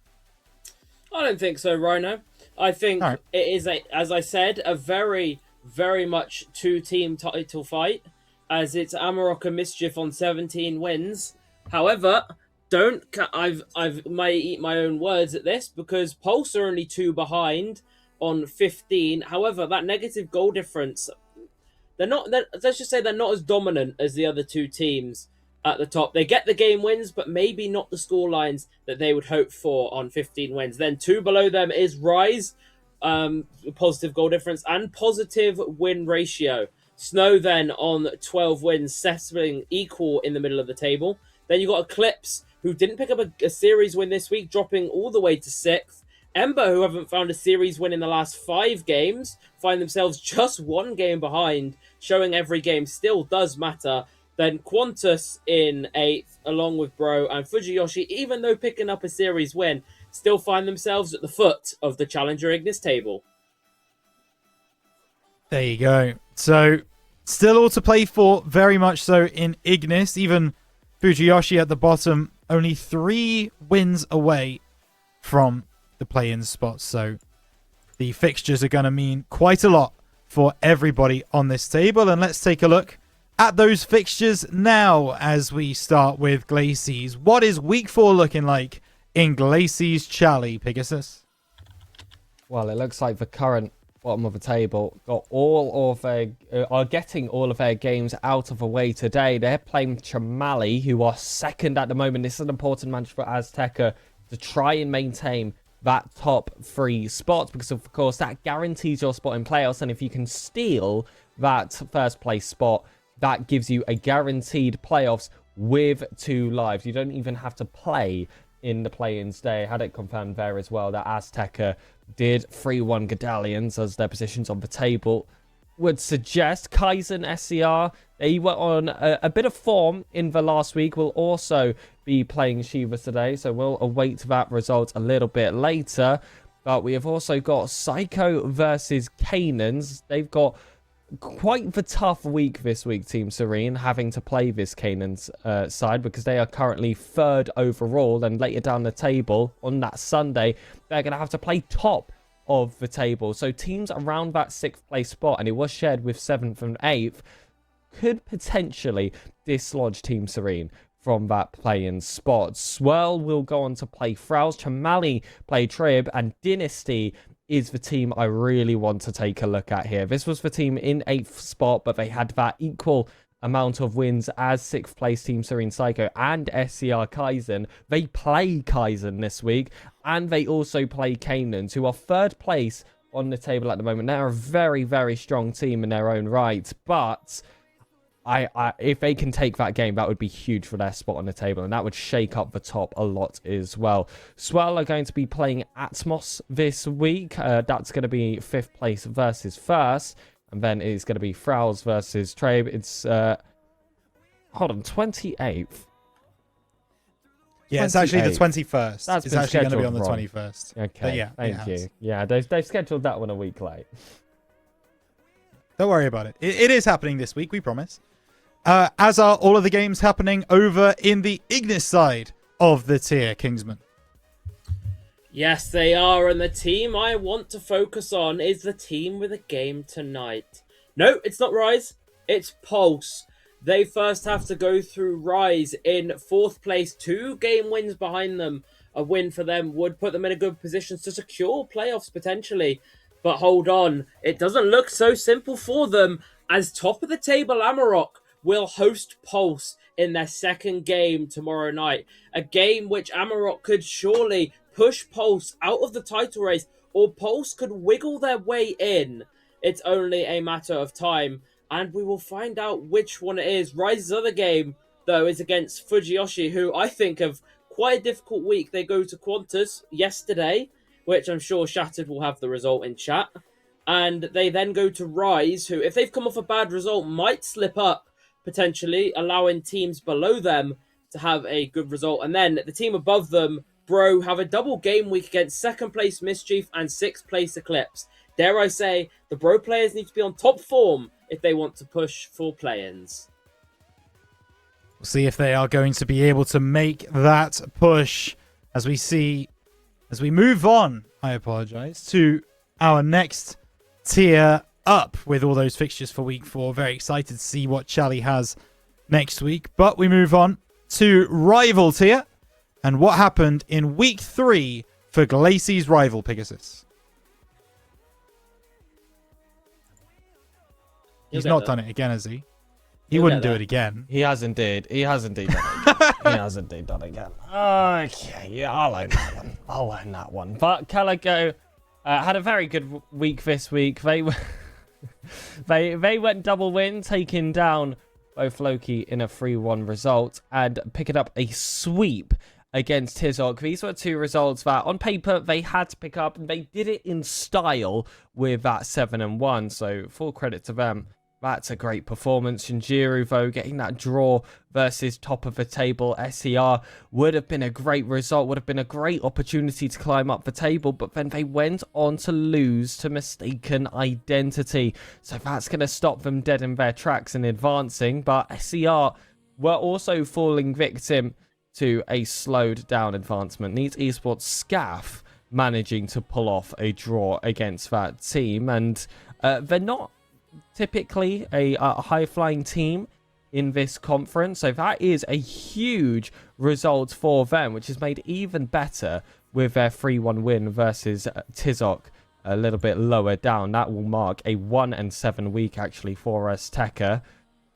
I don't think so, Rhino. I think it is, as I said, a very, very much 2-team title fight, as it's Amarok and Mischief on 17 wins. However, I might eat my own words at this, because Pulse are only 2 behind on 15. However, that negative goal difference, let's just say they're not as dominant as the other 2 teams at the top. They get the game wins, but maybe not the score lines that they would hope for on 15 wins. Then 2 below them is Rise, positive goal difference and positive win ratio. Snow then on 12 wins, settling equal in the middle of the table. Then you got Eclipse, who didn't pick up a series win this week, dropping all the way to 6th. Ember, who haven't found a series win in the last 5 games, find themselves just 1 game behind, showing every game still does matter. Then Qantas in 8th, along with Bro and Fujiyoshi, even though picking up a series win, still find themselves at the foot of the Challenger Ignis table. There you go. So, still all to play for, very much so in Ignis. Even Fujiyoshi at the bottom, only 3 wins away from the play-in spots. So, the fixtures are going to mean quite a lot for everybody on this table. And let's take a look at those fixtures now as we start with Glacies. What is week 4 looking like in Glacies Chally, Pegasus? Well, it looks like the current bottom of the table got all of their are getting all of their games out of the way today. They're playing Chamali, who are 2nd at the moment. This is an important match for Azteca to try and maintain that top 3 spots, because of course that guarantees your spot in playoffs, and if you can steal that 1st place spot, that gives you a guaranteed playoffs with 2 lives. You don't even have to play in the play-ins day. Had it confirmed there as well that Azteca did 3-1 Gadalians, as their positions on the table would suggest. Kaizen SCR, they were on a bit of form in the last week, will also be playing Shivas today, so we'll await that result a little bit later. But we have also got Psycho versus Kanans. They've got quite the tough week this week, Team Serene, having to play this Kanan's side, because they are currently 3rd overall, and later down the table on that Sunday they're going to have to play top of the table. So teams around that 6th place spot, and it was shared with 7th and 8th, could potentially dislodge Team Serene from that play-in spot. Swirl will go on to play Thralls, Chamali play Trib, and Dynasty is the team I really want to take a look at here. This was the team in 8th spot, but they had that equal amount of wins as 6th place Team Serene Psycho and SCR Kaizen. They play Kaizen this week, and they also play Kanans, who are 3rd place on the table at the moment. They're a very, very strong team in their own right, but if they can take that game, that would be huge for their spot on the table, and that would shake up the top a lot as well. Swell are going to be playing Atmos this week. That's going to be 5th place versus 1st, and then it's going to be Frowls versus Trabe. It's 28th. Yeah, it's actually the 21st. That's it's actually going to be on the wrong. 21st. Okay, but yeah, thank you. Yeah, they've scheduled that one a week late. Don't worry about it. It is happening this week, we promise. As are all of the games happening over in the Ignis side of the tier, Kingsman. Yes, they are, and the team I want to focus on is the team with a game tonight. No, it's not Rise, it's Pulse. They first have to go through Rise in 4th place, 2 game wins behind them. A win for them would put them in a good position to secure playoffs potentially. But hold on, it doesn't look so simple for them, as top of the table Amarok will host Pulse in their 2nd game tomorrow night. A game which Amarok could surely push Pulse out of the title race, or Pulse could wiggle their way in. It's only a matter of time, and we will find out which one it is. Rise's other game, though, is against Fujiyoshi, who I think have quite a difficult week. They go to Qantas yesterday, which I'm sure Shattered will have the result in chat. And they then go to Rise, who, if they've come off a bad result, might slip up, potentially, allowing teams below them to have a good result. And then the team above them, Bro, have a double game week against 2nd place Mischief and 6th place Eclipse. Dare I say, the Bro players need to be on top form if they want to push for play-ins. We'll see if they are going to be able to make that push as we move on, I apologize, to our next tier up with all those fixtures for week 4. Very excited to see what Charlie has next week. But we move on to rival tier and what happened in week 3 for Glacey's rival Pegasus. He's not done it again, has he? He wouldn't do it again. He has indeed. He has indeed done it again. He has indeed done it again. Okay, yeah, I'll own that one. I'll own that one. But Calico had a very good week this week. They went double win, taking down both Loki in a 3-1 result and picking up a sweep against Tizok. These were 2 results that on paper they had to pick up, and they did it in style with that 7-1. So full credit to them. That's a great performance. Shinjiru, though, getting that draw versus top of the table SER would have been a great result, would have been a great opportunity to climb up the table, but then they went on to lose to Mistaken Identity. So that's going to stop them dead in their tracks and advancing, but SER were also falling victim to a slowed down advancement. Needs Esports Scaff managing to pull off a draw against that team, and they're not typically a high-flying team in this conference, so that is a huge result for them, which is made even better with their 3-1 win versus Tizok a little bit lower down. That will mark a 1-7 week actually for us Tekka.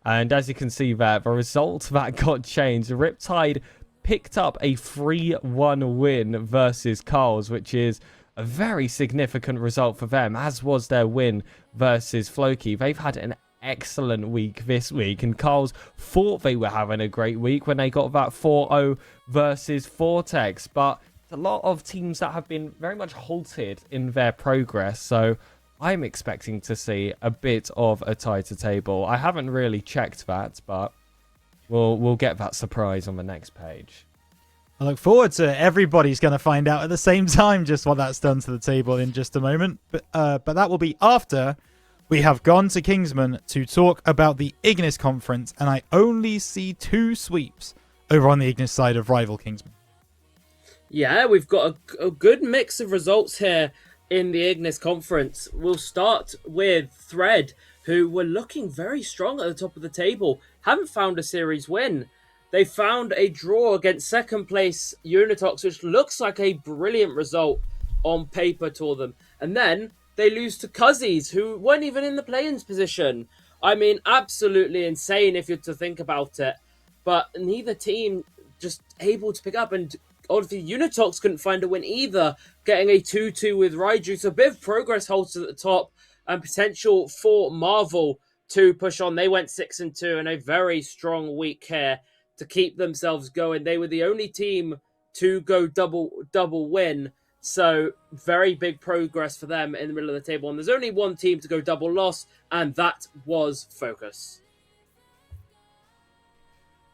And as you can see there, the result that got changed, Riptide picked up a 3-1 win versus Carl's, which is a very significant result for them, as was their win versus Floki. They've had an excellent week this week, and Carl's thought they were having a great week when they got that 4-0 versus Vortex, but a lot of teams that have been very much halted in their progress, so I'm expecting to see a bit of a tighter table. I haven't really checked that, but we'll get that surprise on the next page. I look forward to it. Everybody's going to find out at the same time just what that's done to the table in just a moment. But that will be after we have gone to Kingsman to talk about the Ignis conference. And I only see 2 sweeps over on the Ignis side of rival Kingsman. Yeah, we've got a good mix of results here in the Ignis conference. We'll start with Thread, who were looking very strong at the top of the table. Haven't found a series win. They found a draw against 2nd place Unitox, which looks like a brilliant result on paper to them. And then they lose to Cuzzies, who weren't even in the play-ins position. I mean, absolutely insane if you're to think about it. But neither team just able to pick up. And obviously Unitox couldn't find a win either, getting a 2-2 with Raiju. So a bit of progress halted at the top and potential for Marvel to push on. They went 6-2 and a very strong week here to keep themselves going. They were the only team to go double win. So very big progress for them in the middle of the table. And there's only one team to go double loss, and that was Focus.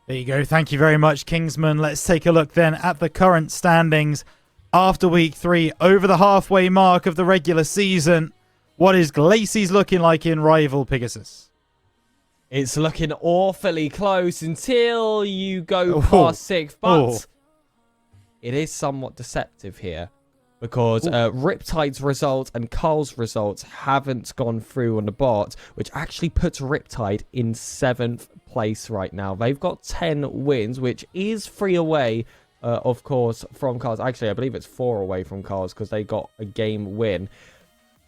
There you go. Thank you very much, Kingsman. Let's take a look then at the current standings after week 3, over the halfway mark of the regular season. What is Glacies looking like in rival Pegasus? It's looking awfully close until you go past 6th, but it is somewhat deceptive here because Riptide's result and Carl's results haven't gone through on the bot, which actually puts Riptide in 7th place right now. They've got 10 wins, which is 3 away, of course, from Carl's. Actually, I believe it's 4 away from Carl's because they got a game win.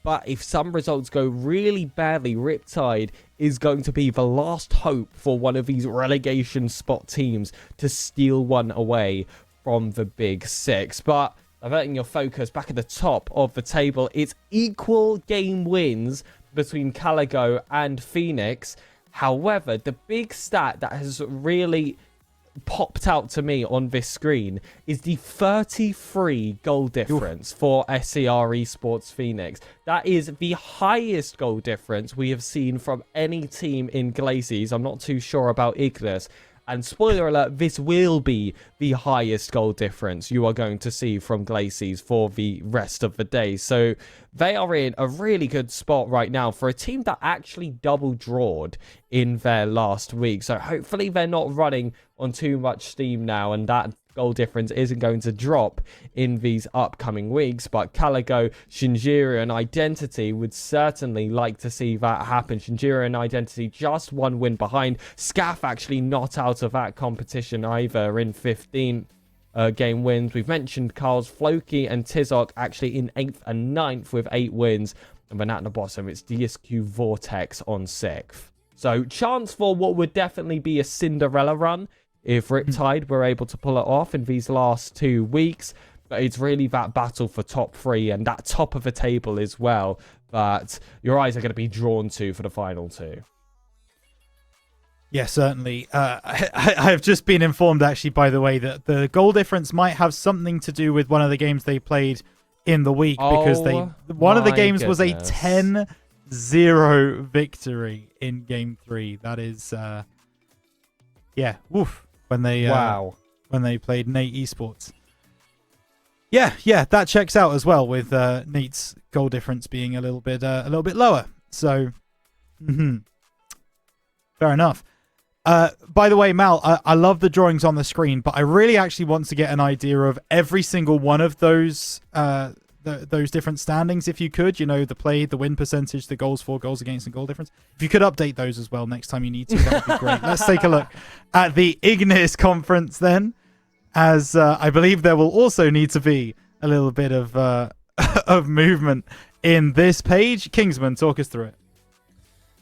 But if some results go really badly, Riptide is going to be the last hope for one of these relegation spot teams to steal one away from the Big Six. But diverting your focus back at the top of the table, it's equal game wins between Caligo and Phoenix. However, the big stat that has really popped out to me on this screen is the 33 goal difference for SCR Esports Phoenix. That is the highest goal difference we have seen from any team in Glacies. I'm not too sure about Ignis. And spoiler alert, this will be the highest goal difference you are going to see from Glacies for the rest of the day. So they are in a really good spot right now for a team that actually double drawed in their last week. So hopefully they're not running on too much steam now, and that goal difference isn't going to drop in these upcoming weeks. But Caligo, Shinjiro and Identity would certainly like to see that happen. Shinjiro and Identity just 1 win behind. Scaff actually not out of that competition either in 15 game wins. We've mentioned Carl's, Floki and Tizok actually in 8th and 9th with 8 wins. And then at the bottom, it's DSQ Vortex on 6th. So chance for what would definitely be a Cinderella run if Riptide were able to pull it off in these last 2 weeks. But it's really that battle for top 3 and that top of the table as well that your eyes are going to be drawn to for the final 2. Yeah, certainly. I've just been informed, actually, by the way, that the goal difference might have something to do with one of the games they played in the week, because one of the games was a 10-0 victory in game 3. That is, yeah, woof. When they when they played Nate Esports. Yeah, that checks out as well, with Nate's goal difference being a little bit lower. So, fair enough. By the way, Mal, I love the drawings on the screen, but I really actually want to get an idea of every single one of those those different standings, if you could. You know, the play, the win percentage, the goals for, goals against, and goal difference. If you could update those as well next time you need to, that would be great. Let's take a look at the Ignis conference then, as I believe there will also need to be a little bit of of movement in this page. Kingsman, talk us through it.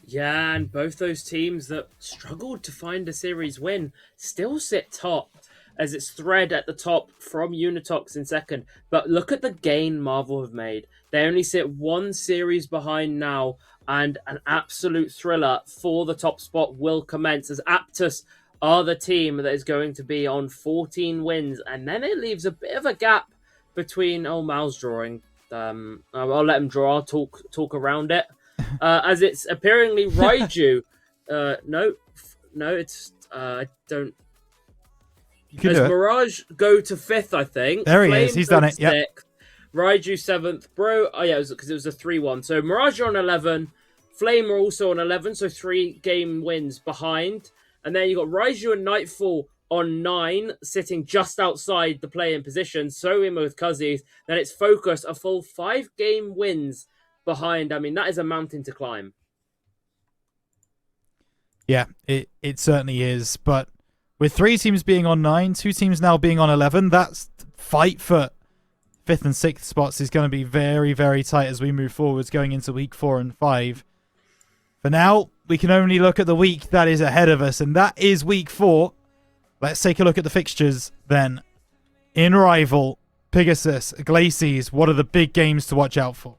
Yeah, and both those teams that struggled to find a series win still sit top, as it's Thread at the top from Unitox in second. But look at the gain Marvel have made. They only sit 1 series behind now, and an absolute thriller for the top spot will commence, as Aptus are the team that is going to be on 14 wins. And then it leaves a bit of a gap between... Oh, Mal's drawing. I'll let him draw. I'll talk around it. As it's apparently Raiju. No, it's... I don't... As Mirage go to 5th, I think. There he is. He's done it. Yep. Raiju 7th. Bro, oh yeah, because it was a 3-1. So Mirage are on 11. Flame are also on 11, so 3 game wins behind. And then you got Raiju and Nightfall on 9, sitting just outside the play-in position. So in with Cuzzies. Then it's Focus, a full 5 game wins behind. I mean, that is a mountain to climb. Yeah, it certainly is. But with 3 teams being on 9, 2 teams now being on 11, that's fight for 5th and 6th spots is going to be very, very tight as we move forwards going into week 4 and 5. For now, we can only look at the week that is ahead of us, and that is week 4. Let's take a look at the fixtures then. In rival, Pegasus, Glacies, what are the big games to watch out for?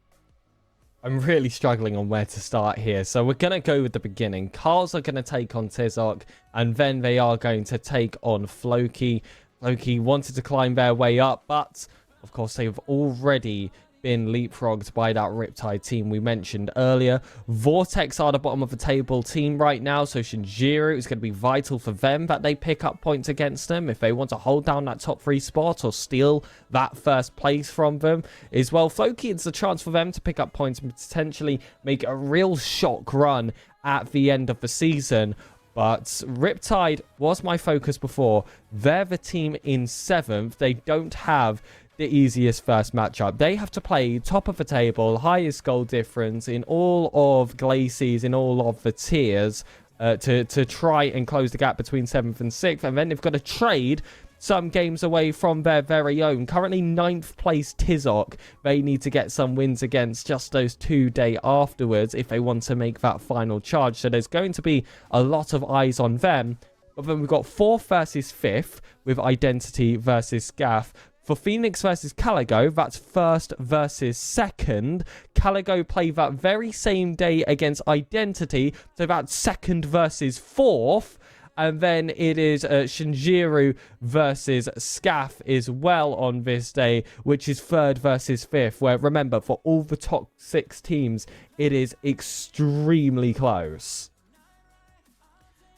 I'm really struggling on where to start here. So we're going to go with the beginning. Carls are going to take on Tizok, and then they are going to take on Floki. Floki wanted to climb their way up, but of course they've already been leapfrogged by that Riptide team we mentioned earlier. Vortex are the bottom of the table team right now, so Shinjiru is going to be vital for them that they pick up points against them if they want to hold down that top 3 spot or steal that first place from them. As well, Floki, it's a chance for them to pick up points and potentially make a real shock run at the end of the season. But Riptide was my focus before. They're the team in 7th. They don't have the easiest first matchup. They have to play top of the table, highest goal difference in all of Glacies, in all of the tiers, to try and close the gap between 7th and 6th. And then they've got to trade some games away from their very own. Currently 9th place Tizok. They need to get some wins against just those 2 days afterwards if they want to make that final charge. So there's going to be a lot of eyes on them. But then we've got 4th versus 5th with Identity versus Scaff. For Phoenix versus Caligo, that's 1st versus 2nd. Caligo play that very same day against Identity, so that's 2nd versus 4th. And then it is Shinjiru versus Scaff as well on this day, which is 3rd versus 5th, where, remember, for all the top 6 teams, it is extremely close.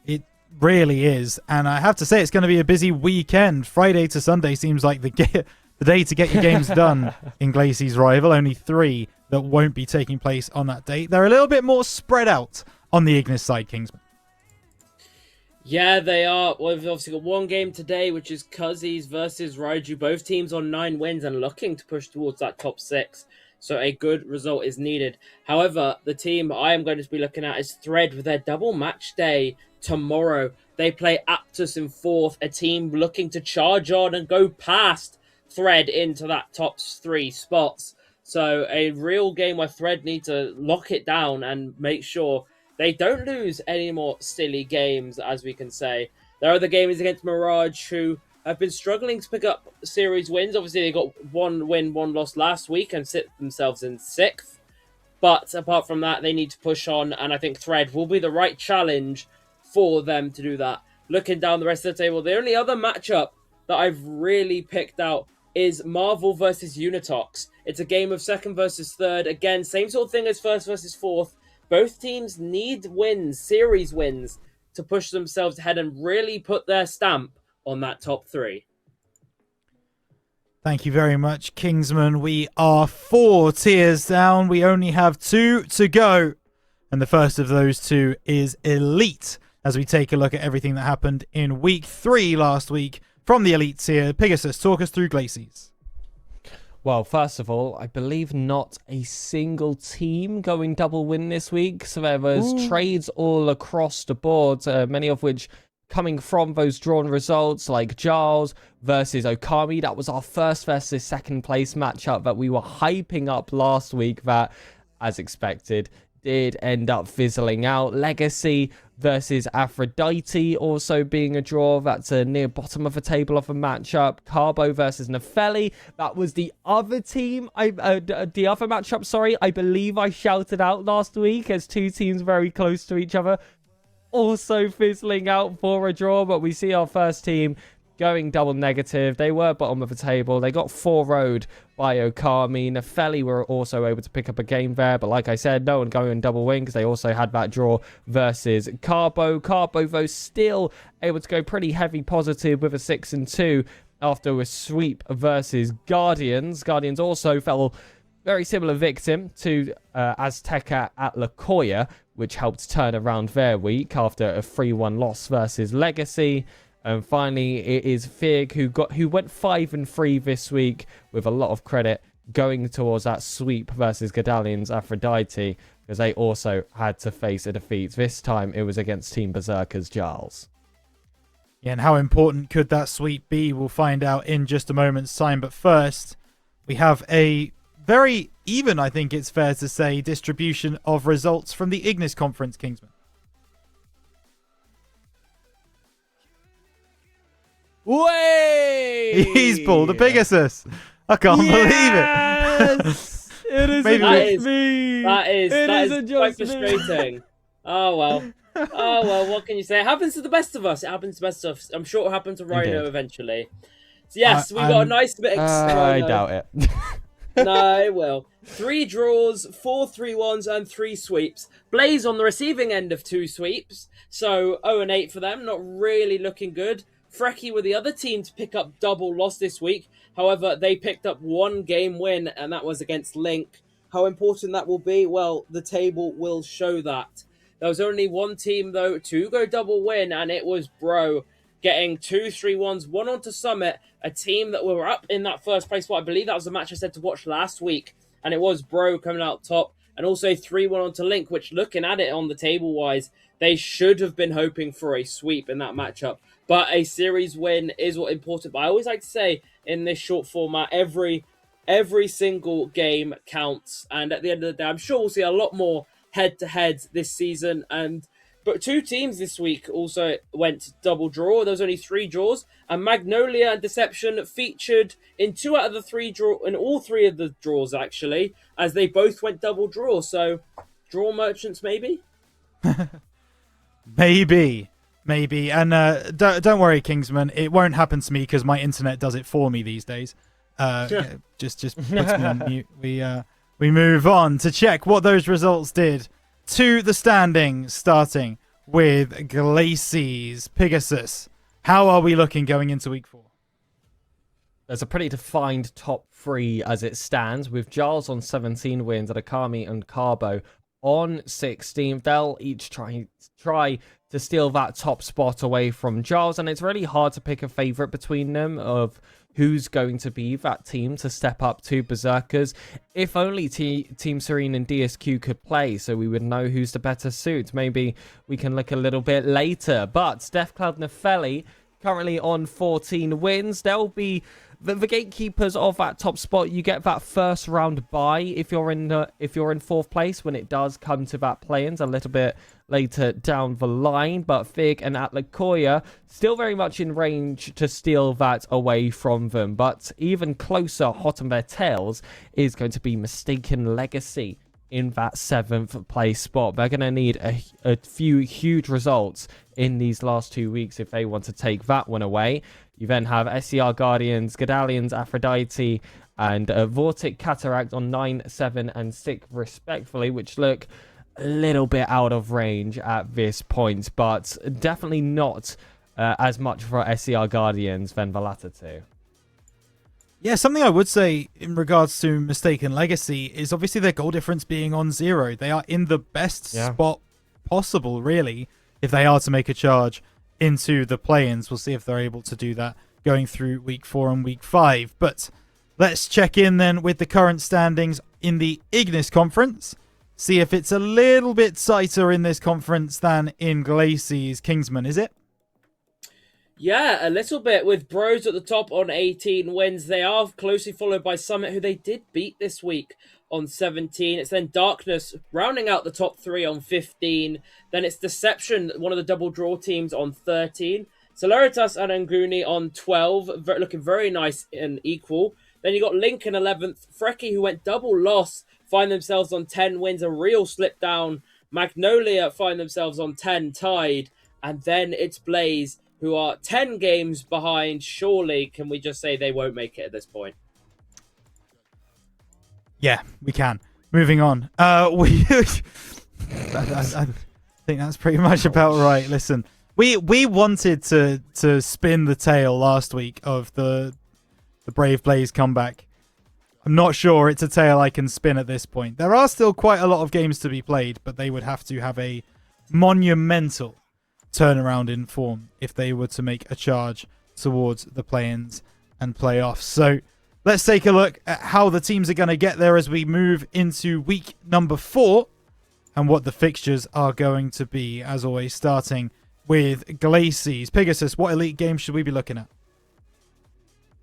It really is, and I have to say it's going to be a busy weekend. Friday to Sunday seems like the day to get your games done in Glacie's rival. Only 3 that won't be taking place on that date. They're a little bit more spread out on the Ignis side, Kingsman. Yeah, they are. Well, we've obviously got one game today, which is Cuzzies versus Raiju. Both teams on 9 wins and looking to push towards that top 6. So a good result is needed. However, the team I am going to be looking at is Thread with their double match day tomorrow. They play Aptus in 4th, a team looking to charge on and go past Thread into that top 3 spots. So a real game where Thread need to lock it down and make sure they don't lose any more silly games, as we can say. Their other game is against Mirage, who have been struggling to pick up series wins. Obviously, they got 1 win, 1 loss last week and sit themselves in 6th. But apart from that, they need to push on, and I think Thread will be the right challenge for them to do that. Looking down the rest of the table, the only other matchup that I've really picked out is Marvel versus Unitox. It's a game of 2nd versus 3rd. Again, same sort of thing as 1st versus 4th. Both teams need wins, series wins, to push themselves ahead and really put their stamp on that top 3. Thank you very much, Kingsman. We are 4 tiers down. We only have 2 to go. And the first of those 2 is Elite. As we take a look at everything that happened in week 3 last week from the Elite tier. Pegasus, talk us through Glacies. Well, first of all, I believe not a single team going double win this week. So there was trades all across the board, many of which coming from those drawn results, like Giles versus Okami. That was our 1st versus 2nd place matchup that we were hyping up last week that, as expected, did end up fizzling out. Legacy versus Aphrodite also being a draw. That's a near bottom of the table of a matchup. Carbo versus Nefeli. That was the other team. The other matchup, sorry. I believe I shouted out last week as 2 teams very close to each other. Also fizzling out for a draw, but we see our first team going double negative. They were bottom of the table. They got 4-0'd by Okami. Nefeli were also able to pick up a game there, but like I said, no one going double win because they also had that draw versus Carbo. Carbo, though, still able to go pretty heavy positive with a 6-2 after a sweep versus Guardians. Guardians also fell very similar victim to Azteca at La Coya, which helped turn around their week after a 3-1 loss versus Legacy. And finally, it is Fig who went 5-3 this week with a lot of credit going towards that sweep versus Gadalian's Aphrodite, because they also had to face a defeat. This time, it was against Team Berserker's Giles. Yeah, and how important could that sweep be? We'll find out in just a moment's time. But first, we have a very even, I think it's fair to say, distribution of results from the Ignis Conference, Kingsman. Way! He's pulled a Pegasus. I can't believe it. It isn't Maybe just me. That is isn't quite just me. frustrating. Oh well. Oh well, what can you say? It happens to the best of us. It happens to the best of us. I'm sure it'll happen to Rhino Indeed. eventually. So yes, we got a nice mix. I Rhino. doubt it. No, it will. 3 draws, 4 3-1s, and 3 sweeps. Blaze on the receiving end of 2 sweeps. So 0-8 for them, not really looking good. Frecky were the other team to pick up double loss this week. However, they picked up 1 game win, and that was against Link. How important that will be? Well, the table will show that. There was only one team, though, to go double win, and it was Bro, getting 2 3-1s, 1 onto Summit, a team that were up in that first place spot. I believe that was the match I said to watch last week, and it was Bro coming out top, and also 3-1 onto Link, which, looking at it on the table-wise, they should have been hoping for a sweep in that matchup. But a series win is what important. But I always like to say, in this short format, every single game counts, and at the end of the day, I'm sure we'll see a lot more head-to-heads this season, but 2 teams this week also went double draw. There was only 3 draws, and Magnolia and Deception featured in 2 out of the 3 in all 3 of the draws, actually, as they both went double draw. So, draw merchants, maybe? Maybe. And don't worry, Kingsman. It won't happen to me because my internet does it for me these days. Just puts me on mute. We move on to check what those results did to the standings, starting with Glacies. Pegasus, how are we looking going into week 4? There's a pretty defined top 3 as it stands, with Giles on 17 wins and Akami and Carbo on 16. They'll each try to steal that top spot away from Giles, and it's really hard to pick a favourite between them of who's going to be that team to step up to Berserkers. If only Team Serene and DSQ could play, so we would know who's the better suit. Maybe we can look a little bit later. But Death Cloud Nepheli currently on 14 wins. They'll be the gatekeepers of that top spot. You get that first round bye if you're in 4th place when it does come to that play-ins a little bit later down the line. But Fig and Atlakoya still very much in range to steal that away from them. But even closer, hot on their tails, is going to be Mistaken Legacy in that 7th place spot. They're going to need a few huge results in these last 2 weeks if they want to take that one away. You then have SCR Guardians, Gadalians, Aphrodite, and Vortic Cataract on 9, 7, and 6 respectively, which look a little bit out of range at this point, but definitely not as much for SCR Guardians than the latter 2. Yeah, something I would say in regards to Mistaken Legacy is obviously their goal difference being on 0. They are in the best spot possible, really, if they are to make a charge into the play-ins. We'll see if they're able to do that going through week 4 and week 5. But let's check in then with the current standings in the Ignis Conference. See if it's a little bit tighter in this conference than in Glacies. Kingsman, is it? Yeah, a little bit, with Bros at the top on 18 wins. They are closely followed by Summit, who they did beat this week on 17. It's then Darkness rounding out the top 3 on 15. Then it's Deception, one of the double draw teams, on 13. Celeritas and Anguni on 12, looking very nice and equal. Then you got Link in 11th. Frecky, who went double loss, find themselves on 10 wins, a real slip down. Magnolia find themselves on 10, tied. And then it's Blaze, who are 10 games behind. Surely, can we just say they won't make it at this point? Yeah, we can. Moving on. I think that's pretty much about right. Listen, we wanted to spin the tale last week of the Brave Blaze comeback. I'm not sure it's a tale I can spin at this point. There are still quite a lot of games to be played, but they would have to have a monumental turnaround in form if they were to make a charge towards the play-ins and playoffs. So let's take a look at how the teams are going to get there as we move into week number 4 and what the fixtures are going to be, as always, starting with Glacies. Pegasus, what elite games should we be looking at?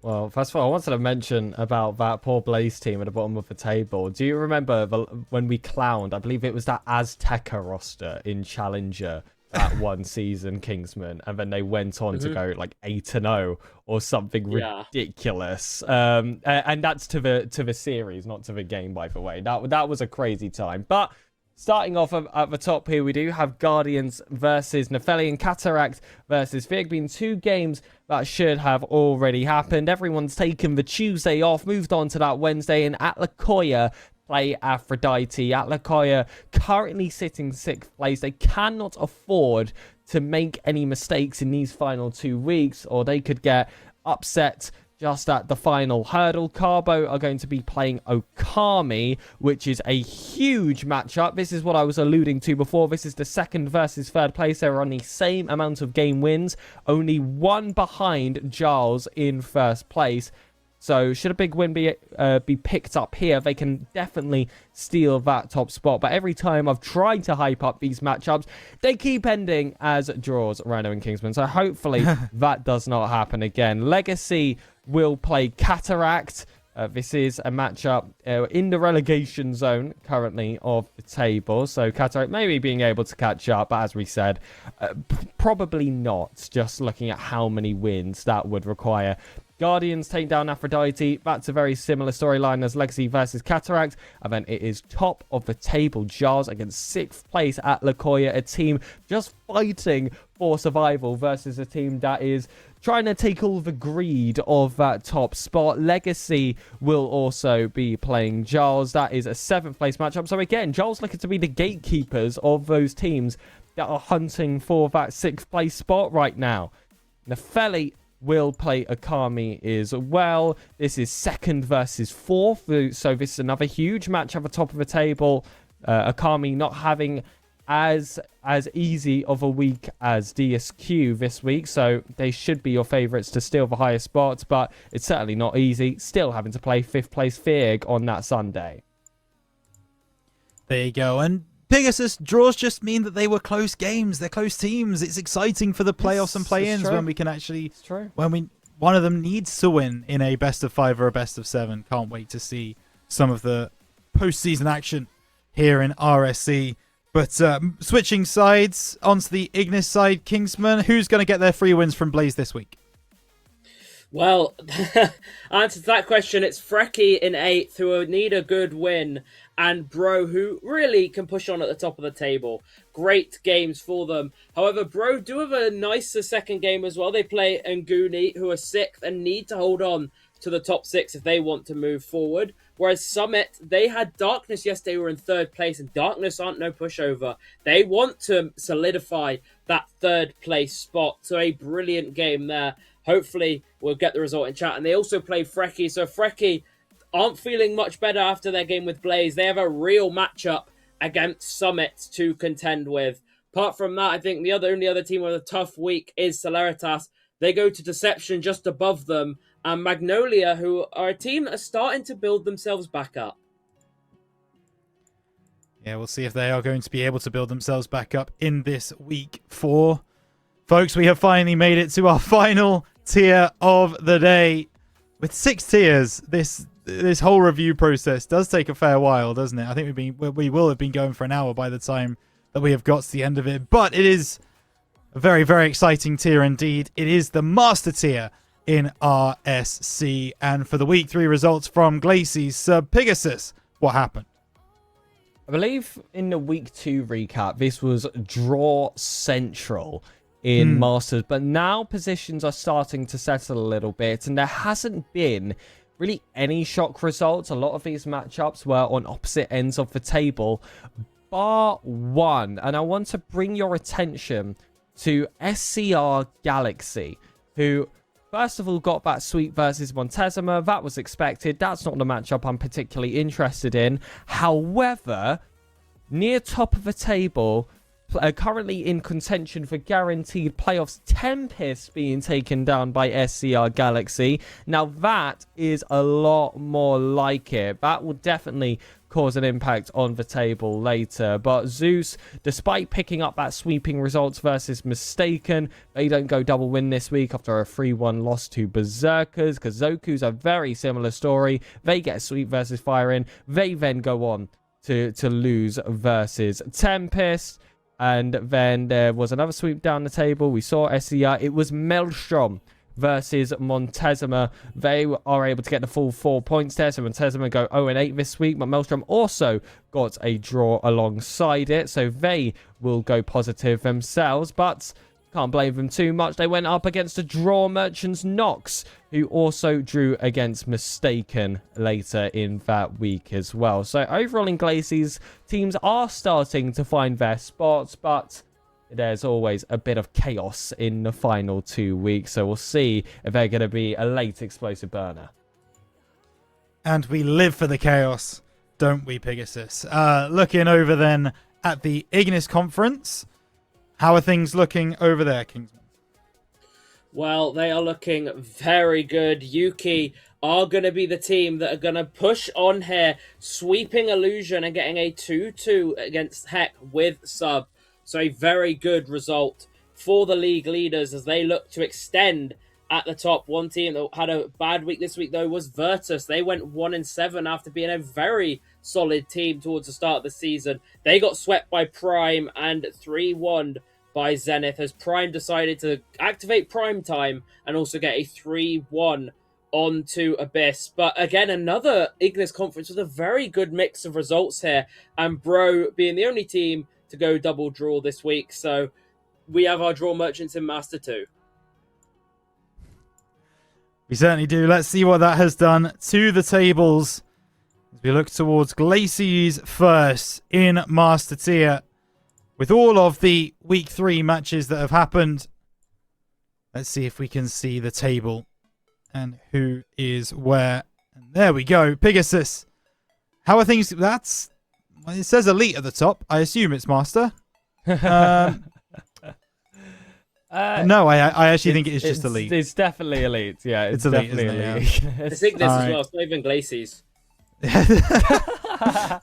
Well, first of all, I wanted to mention about that poor Blaze team at the bottom of the table. Do you remember when we clowned, I believe it was that Azteca roster in Challenger, that one season, Kingsman, and then they went on to go like 8-0 or something ridiculous. And that's to the series, not to the game, by the way. That was a crazy time. But starting off at the top here, we do have Guardians versus Nepheli and Cataract versus Fig, being 2 games that should have already happened. Everyone's taken the Tuesday off, moved on to that Wednesday, and Atlacoya play Aphrodite. Atlacoya currently sitting 6th place. They cannot afford to make any mistakes in these final 2 weeks, or they could get upset just at the final hurdle. Carbo are going to be playing Okami, which is a huge matchup. This is what I was alluding to before. This is the 2nd versus 3rd place. They're on the same amount of game wins, only 1 behind Giles in 1st place. So should a big win be picked up here, they can definitely steal that top spot. But every time I've tried to hype up these matchups, they keep ending as draws, Rhino and Kingsman. So hopefully that does not happen again. Legacy will play Cataract. This is a matchup in the relegation zone currently of the table. So Cataract maybe being able to catch up, but as we said, probably not, just looking at how many wins that would require. Guardians take down Aphrodite. That's a very similar storyline as Legacy versus Cataract. And then it is top of the table, Giles against 6th place at Lakoya, a team just fighting for survival versus a team that is trying to take all the greed of that top spot. Legacy will also be playing Giles. That is a 7th place matchup. So again, Giles looking to be the gatekeepers of those teams that are hunting for that 6th place spot right now. Nepheli will play Okami as well. This is 2nd versus 4th. So this is another huge match at the top of the table. Okami not having as easy of a week as DSQ this week, so they should be your favorites to steal the highest spots, but it's certainly not easy. Still having to play 5th place Fig on that Sunday. There you go. And Pegasus, draws just mean that they were close games. They're close teams. It's exciting for the playoffs and play-ins when we can actually, one of them needs to win in a best of 5 or a best of 7. Can't wait to see some of the postseason action here in RSC. But switching sides onto the Ignis side, Kingsman, who's going to get their 3 wins from Blaze this week? Well, answer to that question, it's Frecky in 8th, who will need a good win, and Bro, who really can push on at the top of the table. Great games for them. However, Bro do have a nicer 2nd game as well. They play Nguni, who are 6th and need to hold on to the top 6 if they want to move forward. Whereas Summit, they had Darkness yesterday, were in 3rd place, and Darkness aren't no pushover. They want to solidify that 3rd place spot. So a brilliant game there. Hopefully, we'll get the result in chat. And they also play Frecky. So Frecky aren't feeling much better after their game with Blaze. They have a real matchup against Summit to contend with. Apart from that, I think the only other team with a tough week is Celeritas. They go to Deception just above them. And Magnolia, who are a team that are starting to build themselves back up. Yeah, we'll see if they are going to be able to build themselves back up in this week 4. Folks, we have finally made it to our final tier of the day. With 6 tiers, this whole review process does take a fair while, doesn't it? I think we will have been going for an hour by the time that we have got to the end of it. But it is a very, very exciting tier indeed. It is the master tier in RSC. And for the week 3 results from Glacy's Pegasus, what happened? I believe in the week 2 recap, this was draw central in Masters, but now positions are starting to settle a little bit, and there hasn't been really any shock results. A lot of these matchups were on opposite ends of the table, bar one. And I want to bring your attention to SCR Galaxy, who first of all got that sweep versus Montezuma. That was expected. That's not the matchup I'm particularly interested in. However, near top of the table, currently in contention for guaranteed playoffs, Tempest being taken down by SCR Galaxy. Now that is a lot more like it. That will definitely cause an impact on the table later. But Zeus, despite picking up that sweeping results versus Mistaken, they don't go double win this week after a 3-1 loss to Berserkers. Kazoku's a very similar story. They get a sweep versus Firein. They then go on to lose versus Tempest. And then there was another sweep down the table. We saw SCR. It was Maelstrom versus Montezuma. They are able to get the full 4 points there. So Montezuma go 0-8 this week. But Maelstrom also got a draw alongside it. So they will go positive themselves. But can't blame them too much. They went up against the draw merchants Nox, who also drew against Mistaken later in that week as well. So overall in Glaciers, teams are starting to find their spots, but there's always a bit of chaos in the final 2 weeks. So we'll see if they're going to be a late explosive burner. And we live for the chaos, don't we, Pegasus? Looking over then at the Ignis conference. How are things looking over there, Kingsman? Well, they are looking very good. Yuki are going to be the team that are going to push on here, sweeping Illusion and getting a 2-2 against Heck with sub. So a very good result for the league leaders as they look to extend at the top. One team that had a bad week this week, though, was Virtus. They went 1-7 after being a very solid team towards the start of the season. They got swept by Prime and 3-1 by Zenith as Prime decided to activate Prime Time and also get a 3-1 onto Abyss. But again, another Ignis conference with a very good mix of results here, and Bro being the only team to go double draw this week. So we have our draw merchants in Master 2. We certainly do. Let's see what that has done to the tables as we look towards Glacies first in Master Tier. With all of the week 3 matches that have happened, let's see if we can see the table and who is where. And there we go. Pegasus. How are things? Well, it says Elite at the top. I assume it's Master. No, I actually think it's just Elite. It's definitely Elite. Yeah, it's Elite, definitely Elite. Yeah. It's Ignis as well. It's not even Glacies.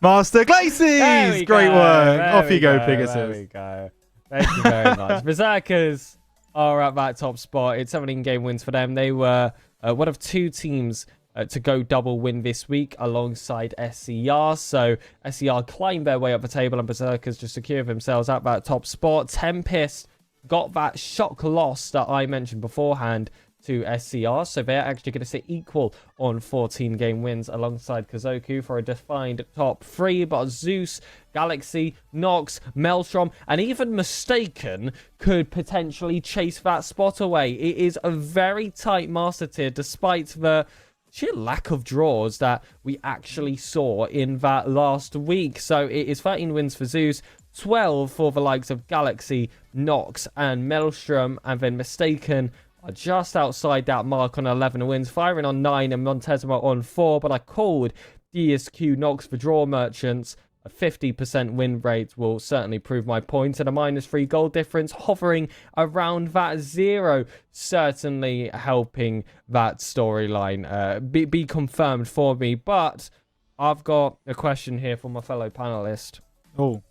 Master Glacies! Great work. Off you go, Pegasus. There we go. Thank you very much. Berserkers are at that top spot. It's 17 game wins for them. They were one of 2 teams to go double win this week alongside SCR. So SCR climbed their way up the table and Berserkers just secure themselves at that top spot. Tempest got that shock loss that I mentioned beforehand to SCR, so they're actually going to sit equal on 14 game wins alongside Kazoku for a defined top 3. But Zeus, Galaxy, Nox, Maelstrom, and even Mistaken could potentially chase that spot away. It is a very tight Master Tier despite the sheer lack of draws that we actually saw in that last week. So it is 13 wins for Zeus, 12 for the likes of Galaxy, Nox, and Maelstrom, and then Mistaken are just outside that mark on 11 wins, firing on 9 and Montezuma on 4. But I called DSQ Nox for draw merchants. A 50% win rate will certainly prove my point, and a -3 goal difference hovering around that 0, certainly helping that storyline be confirmed for me. But I've got a question here for my fellow panelist. Oh.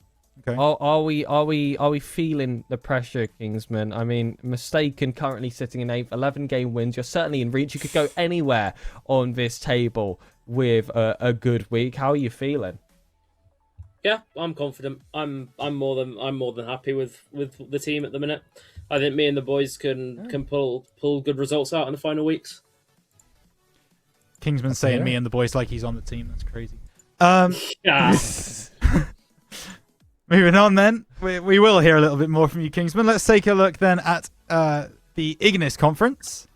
Okay. Are we feeling the pressure, Kingsman? I mean, Mistaken currently sitting in 8th, 11 game wins. You're certainly in reach. You could go anywhere on this table with a good week. How are you feeling? Yeah, I'm confident. I'm more than happy with the team at the minute. I think me and the boys can pull good results out in the final weeks. Kingsman saying me and the boys like he's on the team. That's crazy. Yeah. Moving on then, we will hear a little bit more from you, Kingsman. Let's take a look then at the Ignis conference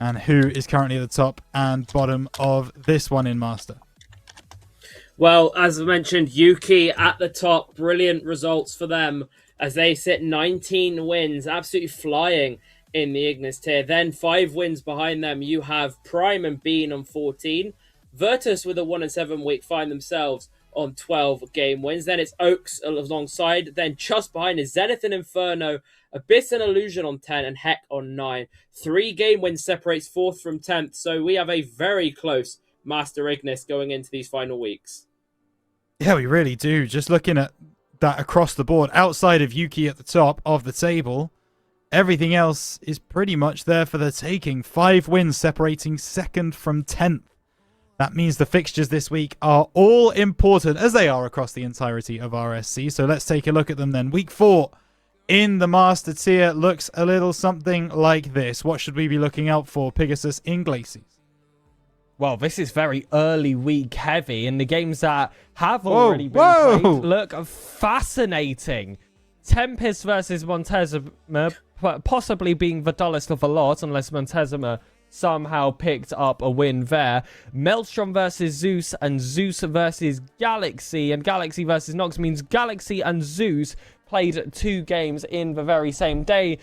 and who is currently at the top and bottom of this one in Master. Well, as I mentioned, Yuki at the top. Brilliant results for them as they sit 19 wins, absolutely flying in the Ignis tier. Then 5 wins behind them, you have Prime and Bean on 14. Virtus with a 1-7 week find themselves on 12 game wins. Then it's Oaks alongside. Then just behind is Zenith and Inferno, Abyss and Illusion on 10, and Heck on 9. 3 game wins separates 4th from 10th. So we have a very close Master Ignis going into these final weeks. Yeah, we really do. Just looking at that across the board, outside of Yuki at the top of the table, everything else is pretty much there for the taking. 5 wins separating 2nd from 10th. That means the fixtures this week are all important, as they are across the entirety of RSC. So let's take a look at them then. Week 4 in the Master Tier looks a little something like this. What should we be looking out for, Pegasus in Glaciers? Well, this is very early week heavy, and the games that have already been played look fascinating. Tempest versus Montezuma, possibly being the dullest of the lot, unless Montezuma somehow picked up a win there. Maelstrom versus Zeus, and Zeus versus Galaxy, and Galaxy versus Nox means Galaxy and Zeus played 2 games in the very same day.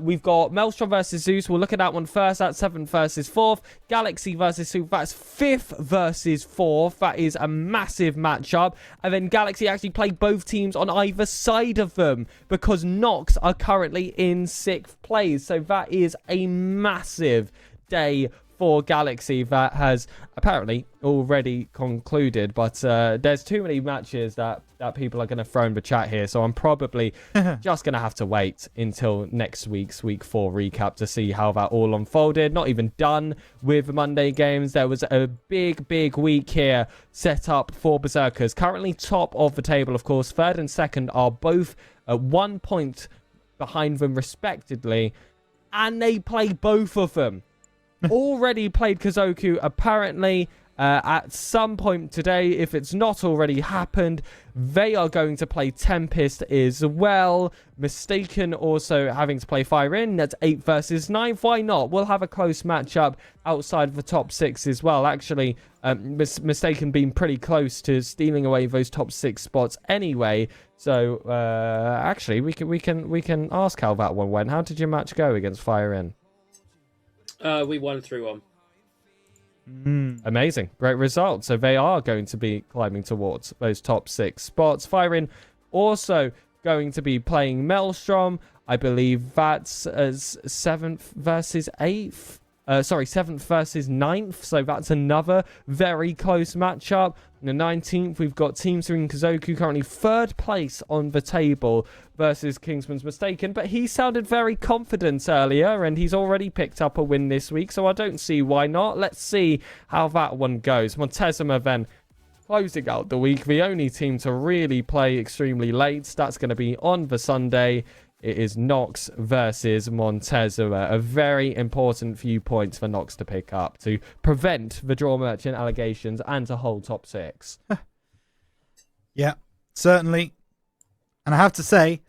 We've got Maelstrom versus Zeus. We'll look at that one first. That's 7th versus 4th. Galaxy versus Zeus. That's 5th versus 4th. That is a massive matchup. And then Galaxy actually played both teams on either side of them because Nox are currently in 6th place. So that is a massive day for Galaxy that has apparently already concluded, but there's too many matches that people are going to throw in the chat here, so I'm probably just going to have to wait until next week's week 4 recap to see how that all unfolded. Not even done with Monday games. There was a big week here set up for Berserkers, currently top of the table. Of course, 3rd and 2nd are both at 1 point behind them respectively, and they play both of them. Already played Kazoku apparently at some point today. If it's not already happened, they are going to play Tempest as well. Mistaken also having to play Fire In. That's 8th versus 9th. Why not? We'll have a close matchup outside of the top 6 as well. Actually, Mistaken being pretty close to stealing away those top 6 spots anyway. So actually, we can ask how that one went. How did your match go against Fire In? We won 3-1. Amazing. Great result. So they are going to be climbing towards those top 6 spots. Firing also going to be playing Maelstrom. I believe that's as 7th versus 8th. 7th versus 9th. So that's another very close matchup. On the 19th, we've got Team Serene Kazoku currently 3rd place on the table versus Kingsman's Mistaken. But he sounded very confident earlier, and he's already picked up a win this week. So I don't see why not. Let's see how that one goes. Montezuma then closing out the week. The only team to really play extremely late. That's going to be on the Sunday. It is Nox versus Montezuma. A very important few points for Nox to pick up to prevent the draw merchant allegations and to hold top 6. Yeah, certainly. And I have to say,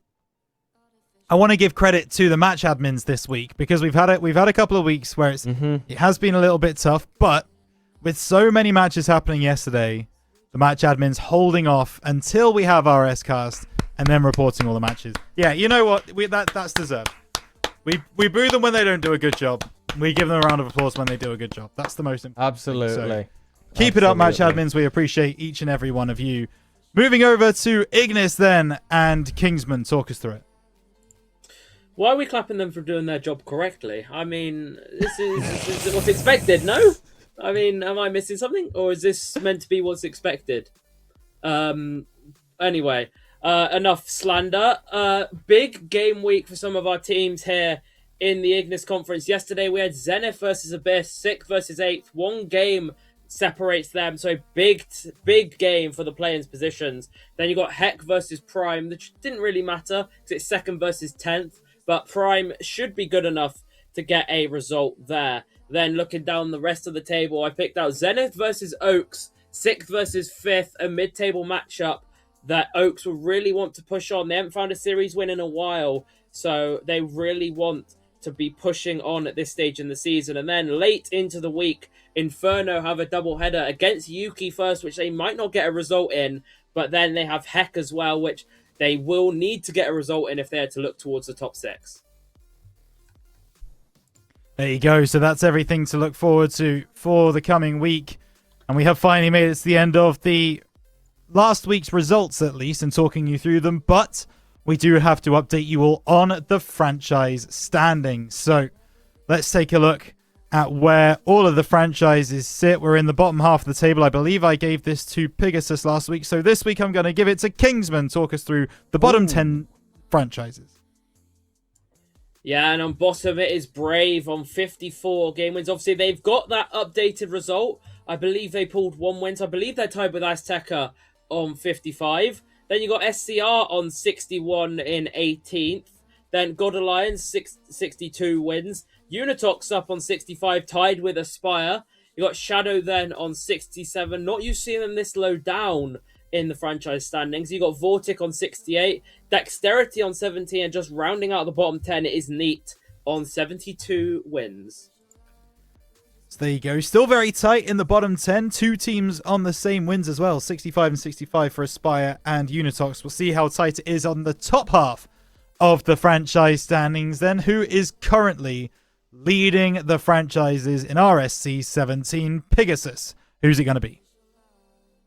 I want to give credit to the match admins this week because we've had a couple of weeks where it has been a little bit tough, but with so many matches happening yesterday, the match admins holding off until we have RSCast and then reporting all the matches. Yeah, you know what? That's deserved. We boo them when they don't do a good job. We give them a round of applause when they do a good job. That's the most important. Absolutely. So keep it up, match admins. We appreciate each and every one of you. Moving over to Ignis then, and Kingsman. Talk us through it. Why are we clapping them for doing their job correctly? I mean, this is what's expected, no? I mean, am I missing something? Or is this meant to be what's expected? Anyway, enough slander. Big game week for some of our teams here in the Ignis Conference. Yesterday we had Zenith versus Abyss, 6th versus 8th. 1 game separates them, so big game for the players' positions. Then you got Heck versus Prime, which didn't really matter because it's 2nd versus 10th, but Prime should be good enough to get a result there. Then looking down the rest of the table, I picked out Zenith versus Oaks, 6th versus 5th, a mid-table matchup that Oaks will really want to push on. They haven't found a series win in a while, so they really want to be pushing on at this stage in the season. And then late into the week, Inferno have a doubleheader against Yuki first, which they might not get a result in, but then they have Heck as well, which they will need to get a result in if they are to look towards the top 6. There you go. So that's everything to look forward to for the coming week. And we have finally made it to the end of the last week's results, at least, and talking you through them. But we do have to update you all on the franchise standings. So let's take a look at where all of the franchises sit. We're in the bottom half of the table. I believe I gave this to Pegasus last week. So this week I'm going to give it to Kingsman. Talk us through the bottom 10 franchises. Yeah, and on bottom it is Brave on 54 game wins. Obviously, they've got that updated result I believe they pulled 1 win. So I believe they're tied with Azteca on 55. Then you got SCR on 61 in 18th. Then God Alliance, 62 wins. Unitox up on 65, tied with Aspire. You got Shadow then on 67. Not used to seeing them this low down in the franchise standings. You got Vortic on 68. Dexterity on 70. And just rounding out the bottom 10 is Neat on 72 wins. So there you go. Still very tight in the bottom 10. 2 teams on the same wins as well. 65 and 65 for Aspire and Unitox. We'll see how tight it is on the top half of the franchise standings then. Who is currently leading the franchises in RSC 17? Pegasus. Who's it going to be?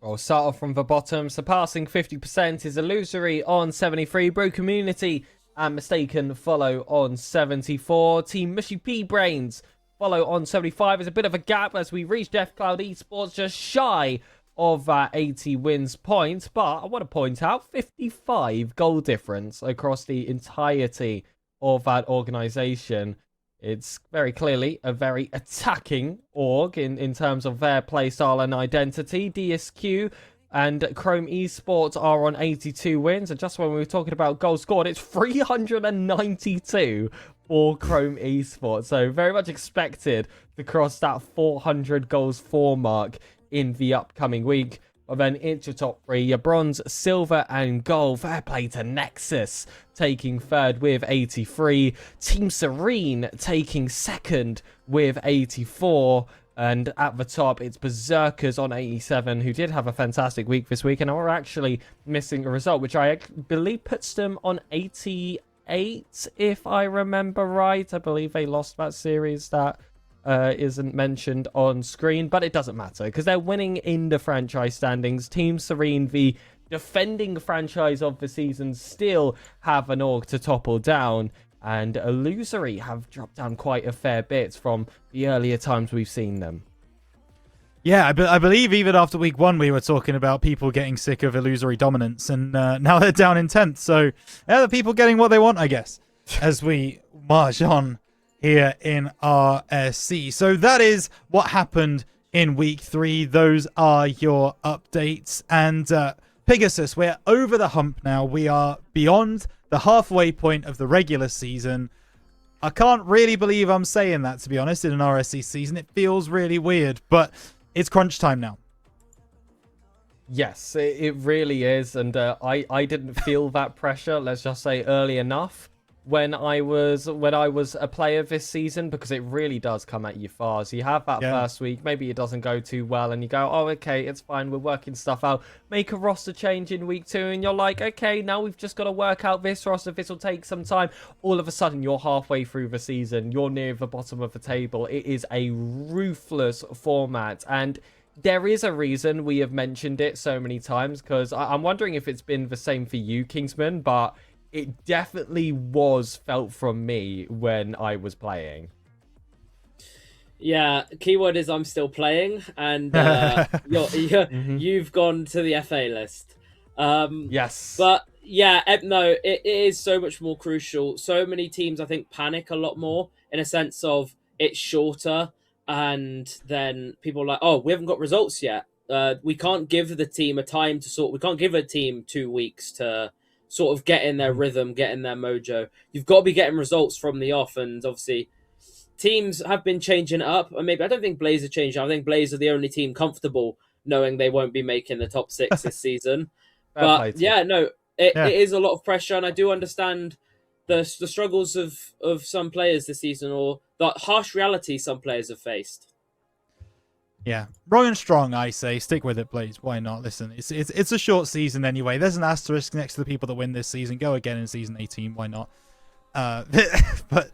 We'll start off from the bottom. Surpassing 50% is Illusory on 73. Bro Community and Mistaken follow on 74. Team Mushy P Brains follow on 75. There's a bit of a gap as we reach Death Cloud Esports just shy of that 80 wins point, but I want to point out 55 goal difference across the entirety of that organization. It's very clearly a very attacking org in terms of their playstyle and identity. DSQ and Chrome Esports are on 82 wins, and just when we were talking about goals scored, it's 392 for Chrome Esports, so very much expected to cross that 400 goals for mark in the upcoming week. But then it's your top 3, your bronze, silver, and gold. Fair play to Nexus, taking third with 83. Team Serene taking second with 84. And at the top, it's Berserkers on 87, who did have a fantastic week this week, and are actually missing a result, which I believe puts them on 88, if I remember right. I believe they lost that series that isn't mentioned on screen, but it doesn't matter because they're winning in the franchise standings. Team Serene, the defending franchise of the season, still have an org to topple down, and Illusory have dropped down quite a fair bit from the earlier times we've seen them. Yeah, I believe even after week 1 we were talking about people getting sick of Illusory dominance, and now they're down in 10th, so yeah, the people getting what they want, I guess, as we march on here in RSC. So that is what happened in week 3. Those are your updates. And Pegasus, we're over the hump now. We are beyond the halfway point of the regular season. I can't really believe I'm saying that, to be honest, in an RSC season. It feels really weird, but it's crunch time now. Yes, it really is. And I didn't feel that pressure, let's just say, early enough when I was a player this season, because it really does come at you fast. You have that first week, maybe it doesn't go too well, and you go, oh, okay, it's fine, we're working stuff out. Make a roster change in week 2, and you're like, okay, now we've just got to work out this roster, this will take some time. All of a sudden, you're halfway through the season, you're near the bottom of the table. It is a ruthless format, and there is a reason we have mentioned it so many times, because I'm wondering if it's been the same for you, Kingsman, but it definitely was felt from me when I was playing. Yeah, keyword is I'm still playing, and you've gone to the FA list. Yes. But yeah, no, it is so much more crucial. So many teams, I think, panic a lot more in a sense of it's shorter, and then people are like, oh, we haven't got results yet. We can't give the team a time to sort. We can't give a team 2 weeks to sort of get in their rhythm, get in their mojo. You've got to be getting results from the off, and obviously teams have been changing it up. And maybe I don't think Blaze are changing. I think Blaze are the only team comfortable knowing they won't be making the top 6 this season. But yeah, no, it is a lot of pressure, and I do understand the struggles of some players this season, or the harsh reality some players have faced. Yeah, wrong and strong, I say. Stick with it, Blaze. Why not? Listen, it's a short season anyway. There's an asterisk next to the people that win this season. Go again in season 18. Why not? But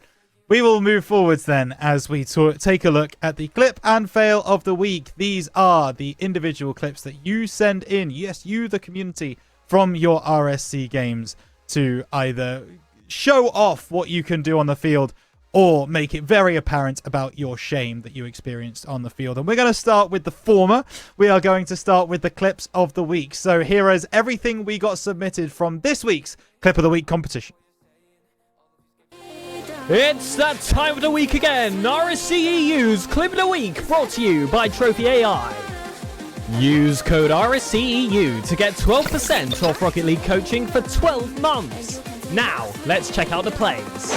we will move forwards then as we take a look at the clip and fail of the week. These are the individual clips that you send in. Yes, you, the community, from your RSC games to either show off what you can do on the field or make it very apparent about your shame that you experienced on the field. And we're going to start with the former. We are going to start with the clips of the week. So here is everything we got submitted from this week's Clip of the Week competition. It's that time of the week again. RSC-EU's Clip of the Week, brought to you by trophi.ai. Use code RSC-EU to get 12% off Rocket League coaching for 12 months. Now, let's check out the plays.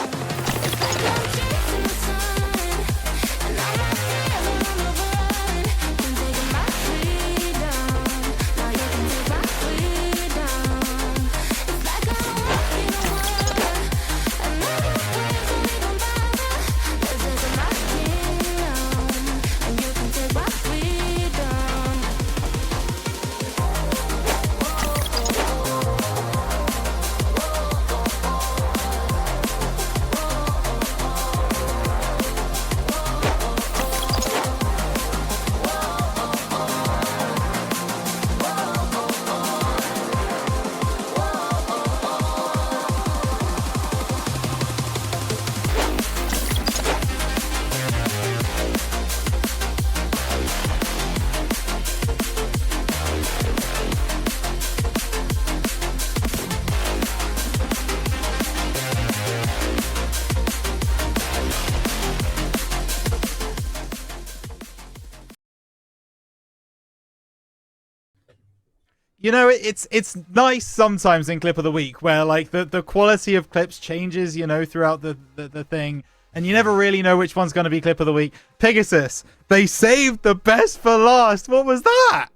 You know, it's nice sometimes in Clip of the Week where like the quality of clips changes, you know, throughout the thing, and you never really know which one's going to be Clip of the Week. Pegasus, they saved the best for last. What was that?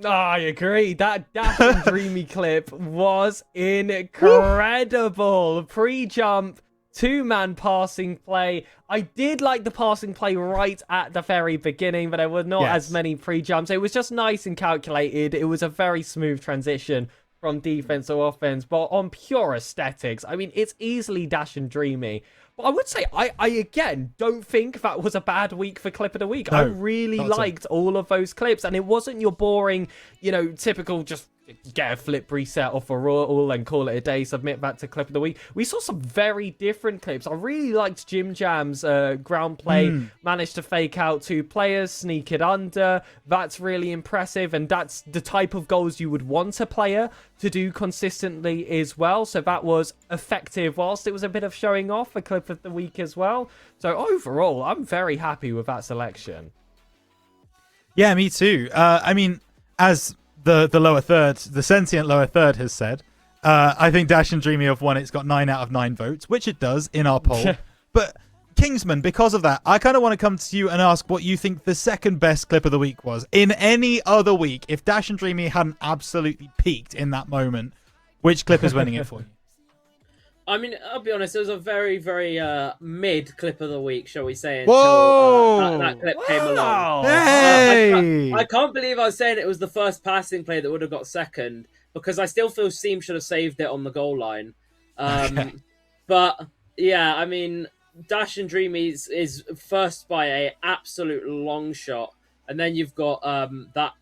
I agree. That Dash and Dreamy clip was incredible. Pre-jump, two-man passing play. I did like the passing play right at the very beginning, but there were not as many pre-jumps. It was just nice and calculated. It was a very smooth transition from defense to offense, but on pure aesthetics, I mean, it's easily Dash and Dreamy. But I would say, I again, don't think that was a bad week for Clip of the Week. No, I really liked all of those clips, and it wasn't your boring, you know, typical just get a flip reset off a roll and call it a day, submit that to Clip of the Week. We saw some very different clips. I really liked Jim Jam's ground play, managed to fake out two players, sneak it under. That's really impressive, and that's the type of goals you would want a player to do consistently as well. So that was effective, whilst it was a bit of showing off for Clip of the Week as well. So overall, I'm very happy with that selection. Yeah, me too. I mean, as the lower third, the sentient lower third has said, I think Dash and Dreamy have won. It's got 9 out of 9 votes, which it does in our poll. But Kingsman, because of that, I kind of want to come to you and ask what you think the second best clip of the week was. In any other week, if Dash and Dreamy hadn't absolutely peaked in that moment, which clip is winning it for you? I mean, I'll be honest, it was a very, very mid clip of the week, shall we say, until that clip came along. Hey! I can't believe I was saying it was the first passing play that would have got second, because I still feel Seam should have saved it on the goal line. But, yeah, I mean, Dash and Dreamy is first by a absolute long shot, and then you've got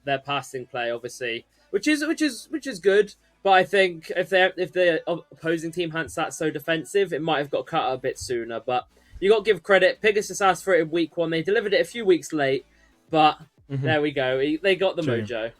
their passing play, obviously, which is good. But I think if the opposing team hadn't sat so defensive, it might have got cut out a bit sooner. But you got to give credit. Pegasus asked for it in week 1. They delivered it a few weeks late, but there we go. They got the mojo.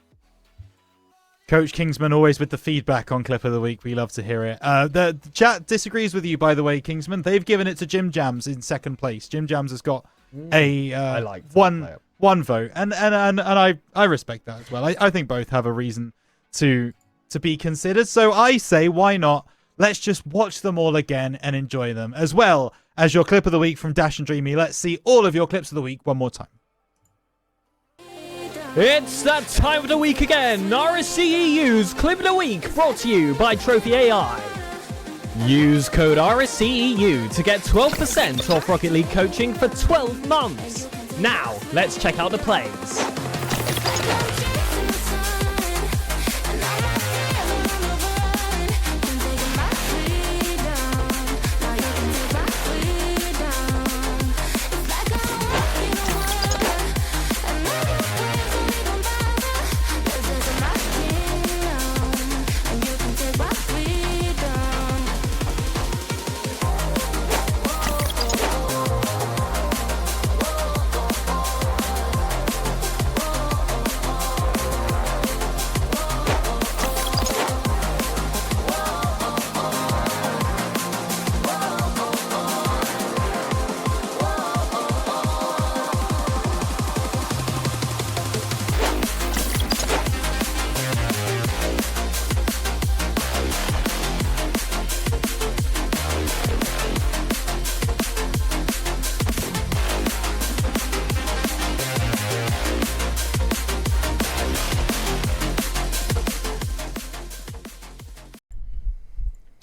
Coach Kingsman always with the feedback on Clip of the Week. We love to hear it. The chat disagrees with you, by the way, Kingsman. They've given it to Jim Jams in second place. Jim Jams has got one vote, and I respect that as well. I think both have a reason to be considered. So I say, why not? Let's just watch them all again and enjoy them, as well as your Clip of the Week from Dash and Dreamy. Let's see all of your clips of the week one more time. It's that time of the week again. RSC-EU's Clip of the Week, brought to you by trophi.ai. Use code RSC-EU to get 12% off Rocket League coaching for 12 months. Now, let's check out the plays.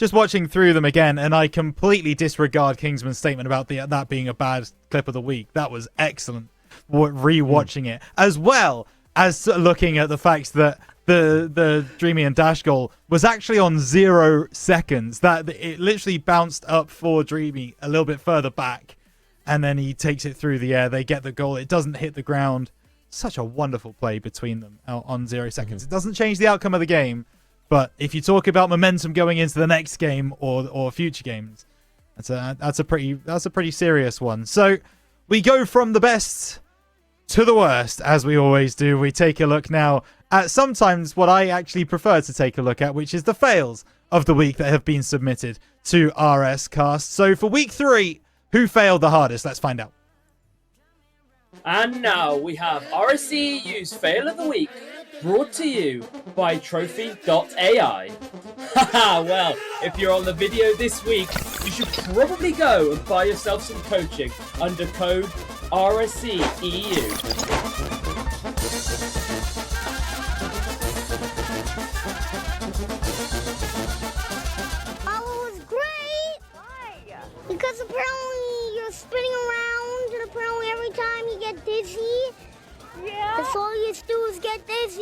just watching through them again, and I completely disregard Kingsman's statement about that being a bad clip of the week. That was excellent. Rewatching it, as well as looking at the fact that the Dreamy and Dash goal was actually on 0 seconds. That it literally bounced up for Dreamy a little bit further back, and then he takes it through the air. They get the goal. It doesn't hit the ground. Such a wonderful play between them on 0 seconds. It doesn't change the outcome of the game, but if you talk about momentum going into the next game or future games, that's a pretty serious one. So we go from the best to the worst, as we always do. We take a look now at sometimes what I actually prefer to take a look at, which is the fails of the week that have been submitted to RSCast. So for week 3, who failed the hardest? Let's find out. And now we have rsc-eu's fail of the week, brought to you by trophi.ai. Haha, well, if you're on the video this week, you should probably go and buy yourself some coaching under code RSC-EU. Oh, it was great! Why? Because apparently you're spinning around, and apparently every time you get dizzy, that's all you do is get dizzy.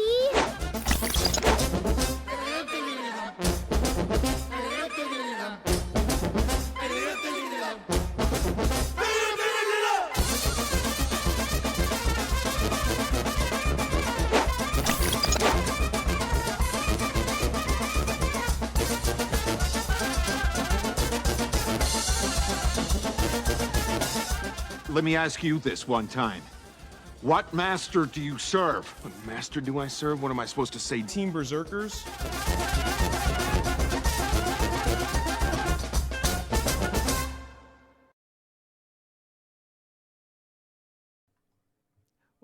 Let me ask you this one time. What master do you serve? What master do I serve? What am I supposed to say? Team Berserkers?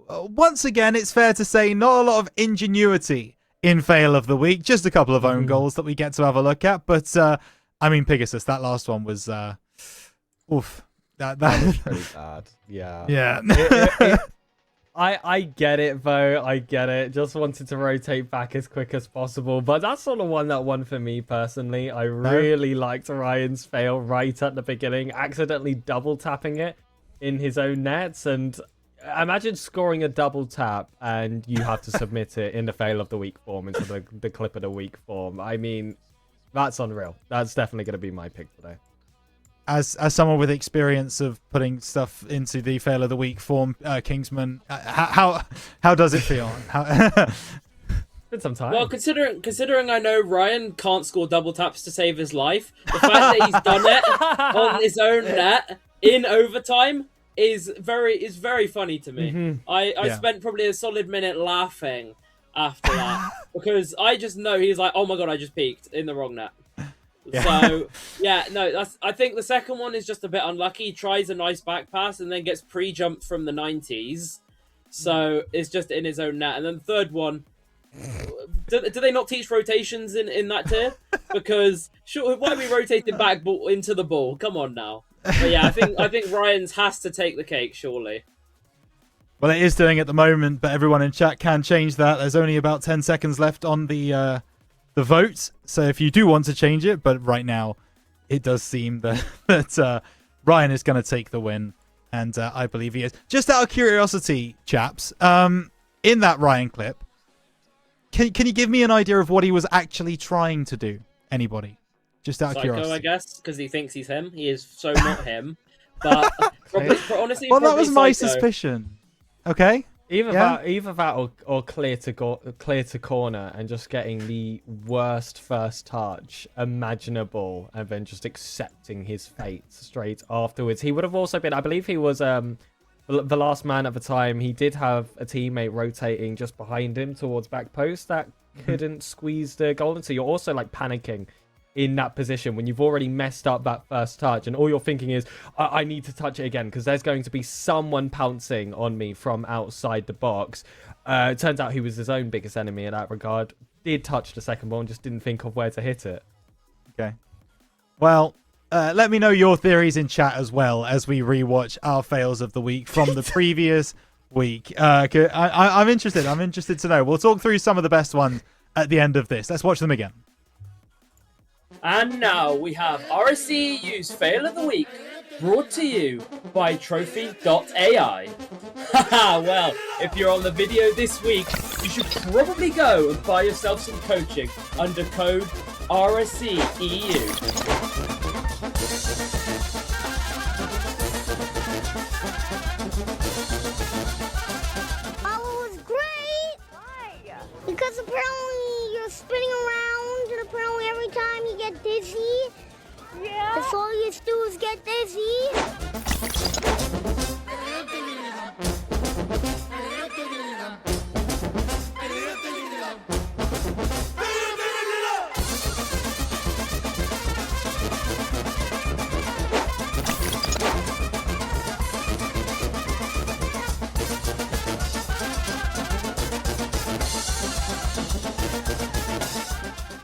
Once again, it's fair to say not a lot of ingenuity in fail of the week. Just a couple of own goals that we get to have a look at. But, I mean, Pegasus, that last one was... oof. That was pretty bad. Yeah. Yeah. I get it, though. I get it. Just wanted to rotate back as quick as possible. But that's sort of one that won for me, personally. I really liked Ryan's fail right at the beginning, accidentally double tapping it in his own nets. And imagine scoring a double tap and you have to submit it in the fail of the week form instead of the clip of the week form. I mean, that's unreal. That's definitely going to be my pick today. As someone with experience of putting stuff into the fail of the week form, Kingsman, how does it feel? Been some time. Well, considering I know Ryan can't score double taps to save his life, the fact that he's done it on his own net in overtime is very funny to me. I spent probably a solid minute laughing after that because I just know he's like, oh my god, I just peeked in the wrong net. Yeah. So yeah, no, I think the second one is just a bit unlucky. He tries a nice back pass and then gets pre-jumped from the 90s, so it's just in his own net. And then the third one, do they not teach rotations in that tier? Because sure, why are we rotating back ball into the ball? Come on now. But yeah, I think Ryan's has to take the cake, surely. Well, it is doing at the moment, but everyone in chat can change that. There's only about 10 seconds left on the vote, so if you do want to change it, but right now it does seem that Ryan is going to take the win, and I believe he is. Just out of curiosity, chaps, in that Ryan clip, can you give me an idea of what he was actually trying to do? Anybody? Just out of curiosity. I guess, because he thinks he's him. He is so not him. But honestly, well, that was my suspicion. Okay. Either that or clear to corner and just getting the worst first touch imaginable and then just accepting his fate straight afterwards. He would have also been, I believe he was the last man at the time. He did have a teammate rotating just behind him towards back post that couldn't squeeze the goal in. So you're also like panicking in that position when you've already messed up that first touch and all you're thinking is I need to touch it again because there's going to be someone pouncing on me from outside the box. It turns out he was his own biggest enemy in that regard. Did touch the second ball and just didn't think of where to hit it. Okay. Well, let me know your theories in chat as well as we rewatch our fails of the week from the previous week. I'm interested. I'm interested to know. We'll talk through some of the best ones at the end of this. Let's watch them again. And now we have RSC-eu's Fail of the Week, brought to you by trophi.ai. Haha, well, if you're on the video this week, you should probably go and buy yourself some coaching under code RSC-eu. Because apparently you're spinning around, and apparently every time you get dizzy, that's all you do is get dizzy.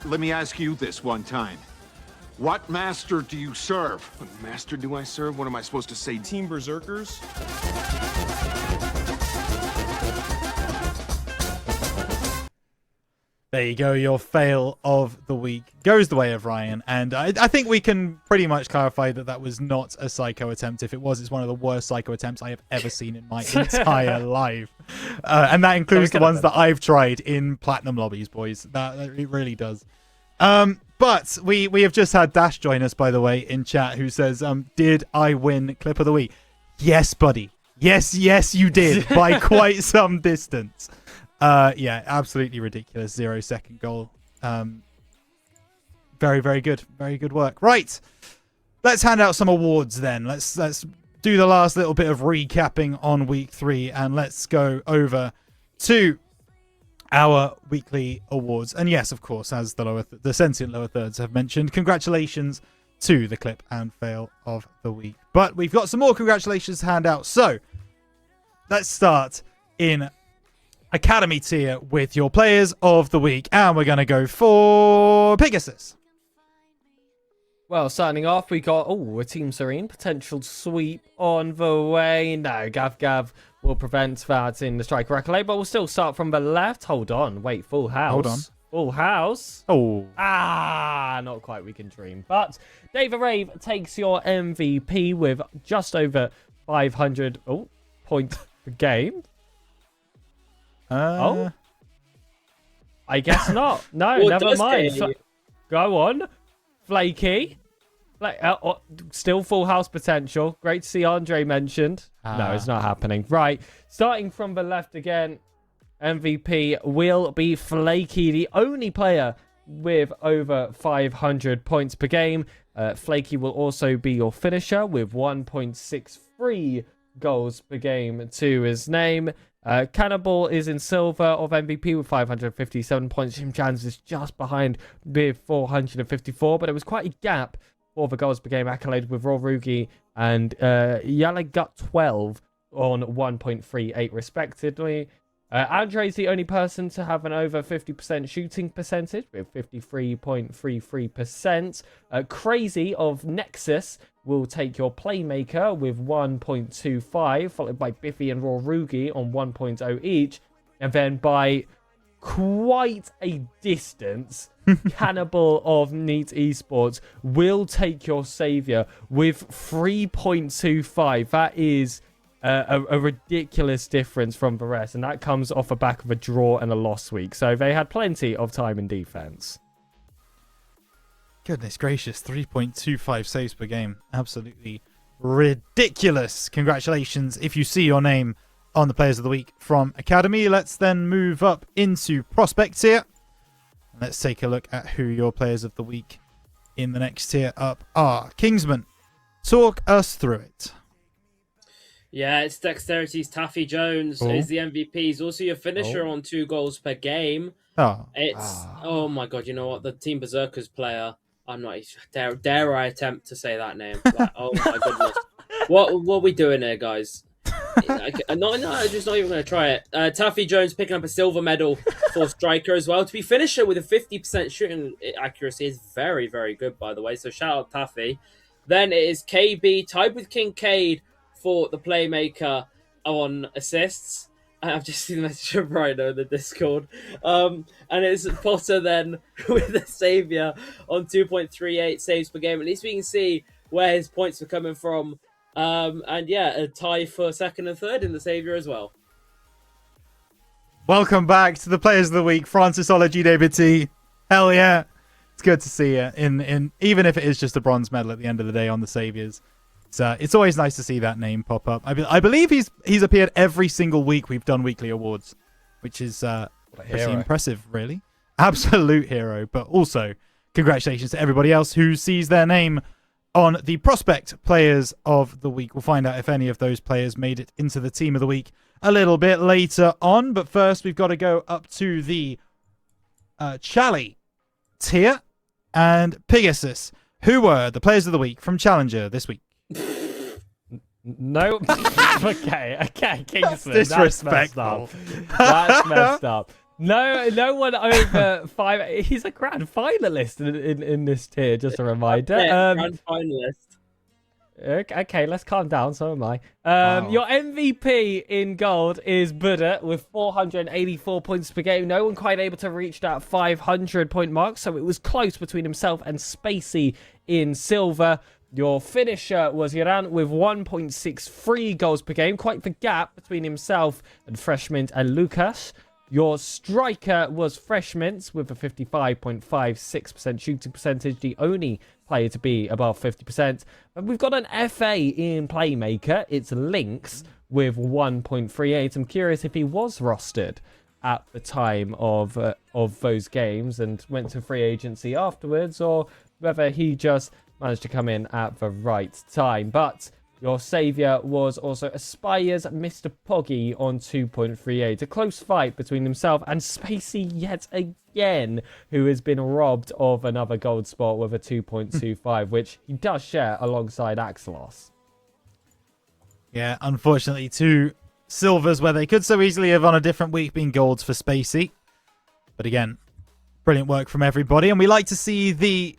Let me ask you this one time. What master do you serve? What master do I serve? What am I supposed to say? Team Berserkers? There you go. Your fail of the week goes the way of Ryan. And I think we can pretty much clarify that that was not a psycho attempt. If it was, it's one of the worst psycho attempts I have ever seen in my entire life. And that includes the ones that I've tried in platinum lobbies, boys. That it really does. But we have just had Dash join us, by the way, in chat, who says, did I win clip of the week? Yes, buddy. Yes, you did by quite some distance. Yeah, absolutely ridiculous 0-second goal. Very, very good. Very good work. Right. Let's hand out some awards then. Let's do the last little bit of recapping on week 3 and let's go over to our weekly awards. And yes, of course, as the sentient lower thirds have mentioned, congratulations to the clip and fail of the week. But we've got some more congratulations to hand out. So let's start in Academy tier with your players of the week. And we're going to go for Pegasus. Well, starting off, we got, a Team Serene potential sweep on the way. No, Gav will prevent that in the striker accolade, but we'll still start from the left. Hold on. Wait, full house. Hold on. Full house. Oh. Not quite. We can dream. But David Rave takes your MVP with just over 500 points per game. I guess not. No, never mind. Go on. Flaky. Still full house potential. Great to see Andre mentioned. No, it's not happening. Right. Starting from the left again. MVP will be Flaky, the only player with over 500 points per game. Flaky will also be your finisher with 1.63 goals per game to his name. Cannibal is in silver of MVP with 557 points. Jim Jans is just behind with 454, but it was quite a gap for the goals per game accolade with Rorugi and Yalagut 12 on 1.38 respectively. Andre's the only person to have an over 50% shooting percentage with 53.33%. Crazy of Nexus will take your playmaker with 1.25, followed by Biffy and Rorugi on 1.0 each. And then by quite a distance, Cannibal of Neat Esports will take your savior with 3.25. That is a ridiculous difference from the rest, and that comes off the back of a draw and a loss week. So they had plenty of time in defense. Goodness gracious, 3.25 saves per game. Absolutely ridiculous. Congratulations if you see your name on the Players of the Week from Academy. Let's then move up into Prospect tier. Let's take a look at who your Players of the Week in the next tier up are. Kingsman, talk us through it. Yeah, it's Dexterity's Taffy Jones is the MVP. He's also your finisher on 2 goals per game. Oh my god, you know what? The Team Berserkers player, I'm not dare I attempt to say that name. Like, oh my goodness. What are we doing here, guys? I'm just not even going to try it. Taffy Jones picking up a silver medal for striker as well. To be finisher with a 50% shooting accuracy is very, very good, by the way. So shout out Taffy. Then it is KB tied with Kincaid for the playmaker on assists. I've just seen the message from Rhino in the Discord. And it's Potter then with the Saviour on 2.38 saves per game. At least we can see where his points are coming from. And yeah, a tie for second and third in the Saviour as well. Welcome back to the Players of the Week, Francisology David T. Hell yeah. It's good to see you in even if it is just a bronze medal at the end of the day on the Saviours. It's always nice to see that name pop up. I believe he's appeared every single week we've done weekly awards, which is pretty impressive, really. Absolute hero. But also, congratulations to everybody else who sees their name on the Prospect Players of the Week. We'll find out if any of those players made it into the Team of the Week a little bit later on. But first, we've got to go up to the Chally tier and Pegasus, who were the Players of the Week from Challenger this week. No. okay, Kingsman. That's disrespectful. That's messed up. No one over 5. He's a grand finalist in this tier, just a reminder. Grand finalist. Okay, let's calm down. So am I. Wow. Your MVP in gold is Buddha with 484 points per game. No one quite able to reach that 500-point mark, so it was close between himself and Spacey in silver. Your finisher was Iran with 1.63 goals per game. Quite the gap between himself and Freshmint and Lucas. Your striker was Freshmint with a 55.56% shooting percentage, the only player to be above 50%. And we've got an FA in Playmaker. It's Lynx with 1.38. I'm curious if he was rostered at the time of those games and went to free agency afterwards, or whether he just managed to come in at the right time. But your saviour was also Aspire's Mr. Poggy on 2.38. A close fight between himself and Spacey yet again, who has been robbed of another gold spot with a 2.25, which he does share alongside Axelos. Yeah, unfortunately, 2 silvers where they could so easily have on a different week been golds for Spacey. But again, brilliant work from everybody. And we like to see the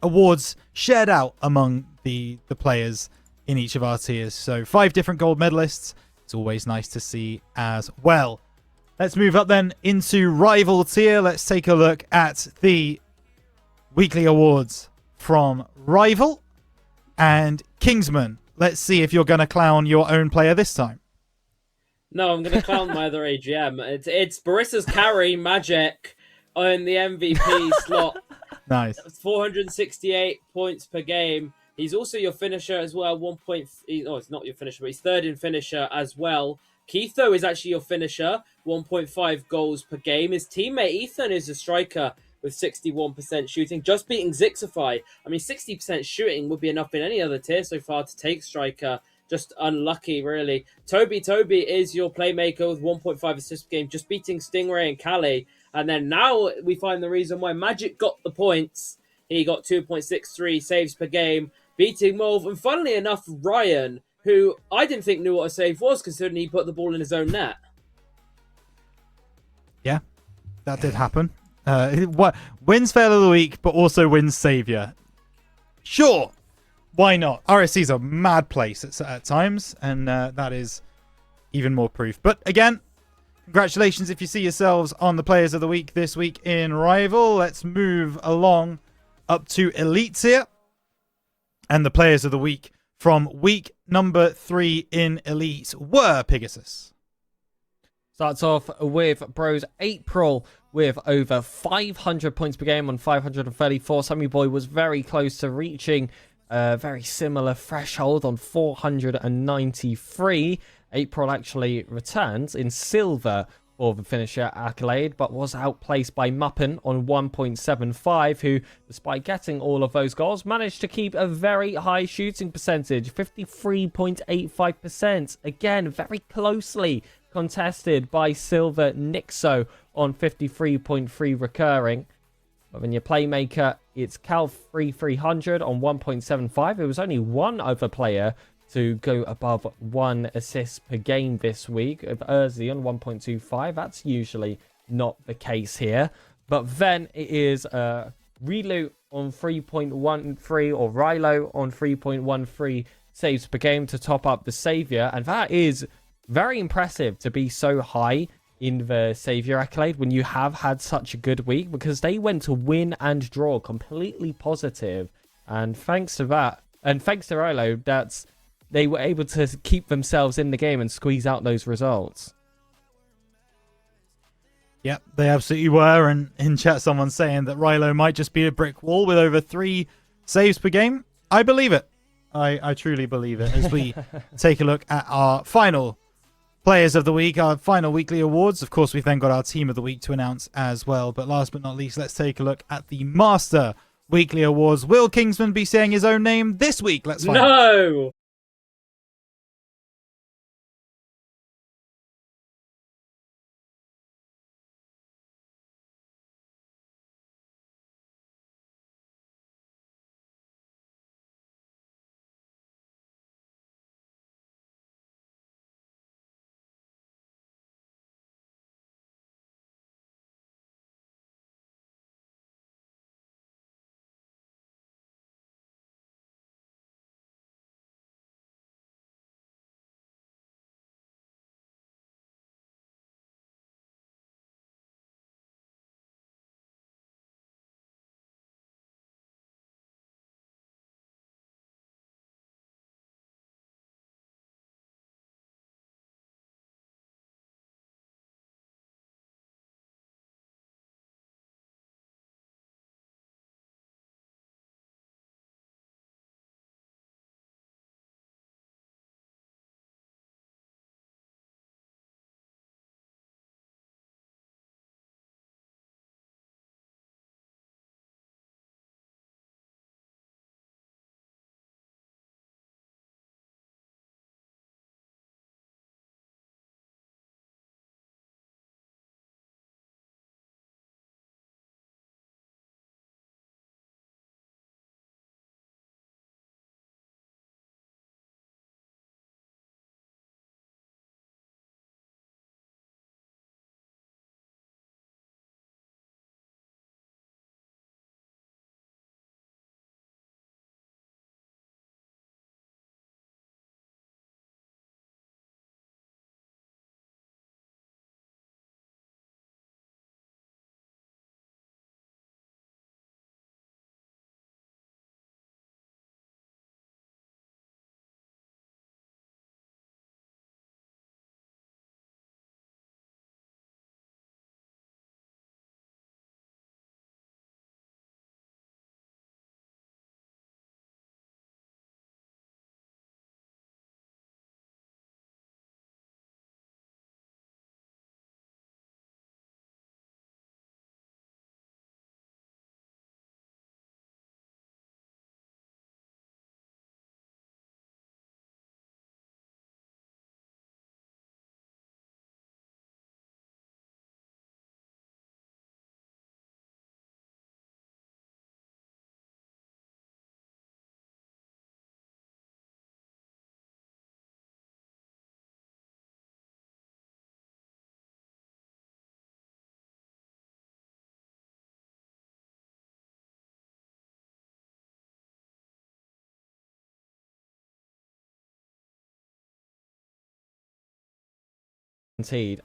awards shared out among the players in each of our tiers. So 5 different gold medalists. It's always nice to see as well. Let's move up then into rival tier. Let's take a look at the weekly awards from Rival and Kingsman. Let's see if you're going to clown your own player this time. No, I'm going to clown my other AGM. It's Barissa's carry, Magic, on the MVP slot. Nice. 468 points per game. He's also your finisher as well. It's not your finisher, but he's third in finisher as well. Keith, though, is actually your finisher. 1.5 goals per game. His teammate Ethan is a striker with 61% shooting, just beating Zixify. I mean, 60% shooting would be enough in any other tier so far to take striker. Just unlucky, really. Toby is your playmaker with 1.5 assists per game, just beating Stingray and Callie. And then now we find the reason why Magic got the points. He got 2.63 saves per game, beating Mauve. And funnily enough, Ryan, who I didn't think knew what a save was, considering he put the ball in his own net. Yeah, that did happen. Wins fail of the week, but also wins saviour. Sure, why not? RSC is a mad place at times, and that is even more proof. But again, congratulations if you see yourselves on the Players of the Week this week in Rival. Let's move along up to Elite tier. And the Players of the Week from week number 3 in Elite were Pegasus. Starts off with Bros April with over 500 points per game on 534. Sammy Boy was very close to reaching a very similar threshold on 493. April actually returns in silver for the finisher accolade, but was outplaced by Muppin on 1.75, who, despite getting all of those goals, managed to keep a very high shooting percentage, 53.85%. Again, very closely contested by Silver Nixo on 53.3 recurring. But when your playmaker, it's Cal3300 on 1.75. There was only one other player to go above 1 assist per game this week of Urzi on 1.25. That's usually not the case here. But then it is Relu on 3.13 or Rilo on 3.13 saves per game to top up the saviour. And that is very impressive to be so high in the Savior accolade when you have had such a good week, because they went to win and draw completely positive. And thanks to that, and thanks to Rilo, they were able to keep themselves in the game and squeeze out those results. Yep, they absolutely were. And in chat, someone's saying that Rilo might just be a brick wall with over 3 saves per game. I believe it. I truly believe it. As we take a look at our final Players of the Week, our final weekly awards. Of course, we've then got our Team of the Week to announce as well. But last but not least, let's take a look at the Master Weekly Awards. Will Kingsman be saying his own name this week? Let's find out. No!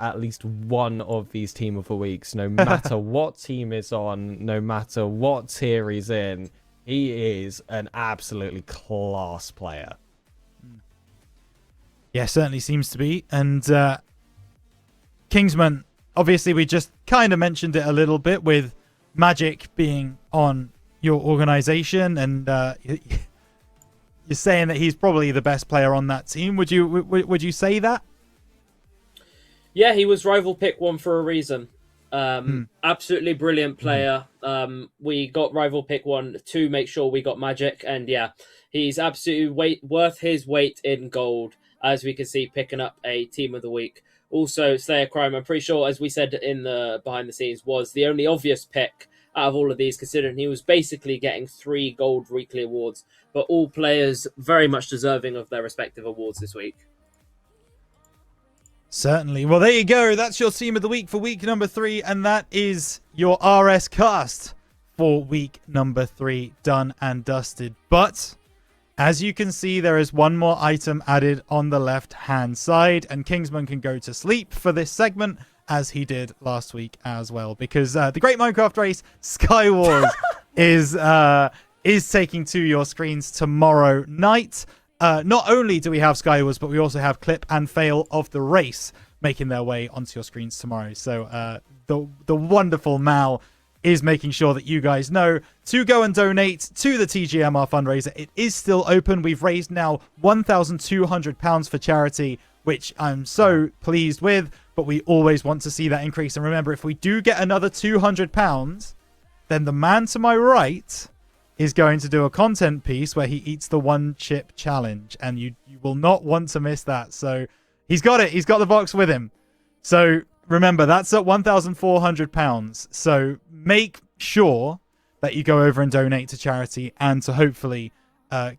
At least one of these Team of the Weeks, no matter what team is on, no matter what tier he's in. He is an absolutely class player. Yeah, certainly seems to be. And Kingsman, obviously we just kind of mentioned it a little bit with Magic being on your organization, and you're saying that he's probably the best player on that team. Would you say that? Yeah, he was rival pick 1 for a reason. Absolutely brilliant player. We got rival pick 1 to make sure we got Magic, and yeah, he's absolutely worth his weight in gold, as we can see picking up a Team of the Week. Also, Slayer Crime, I'm pretty sure, as we said in the behind the scenes, was the only obvious pick out of all of these, considering he was basically getting 3 gold weekly awards, but all players very much deserving of their respective awards this week. Certainly. Well, there you go. That's your Team of the Week for week number 3, and that is your RS cast for week number 3 done and dusted. But As you can see, there is one more item added on the left-hand side, and Kingsman can go to sleep for this segment, as he did last week as well, because the Great Minecraft Race Sky Wars is taking to your screens tomorrow night. Not only do we have Sky Wars, but we also have Clip and Fail of the Race making their way onto your screens tomorrow. So the wonderful Mal is making sure that you guys know to go and donate to the TGMR fundraiser. It is still open. We've raised now £1,200 for charity, which I'm so pleased with, but we always want to see that increase. And remember, if we do get another £200, then the man to my right is going to do a content piece where he eats the one chip challenge, and you will not want to miss that. So he's got it. He's got the box with him. So remember, that's at £1,400. So make sure that you go over and donate to charity, and to hopefully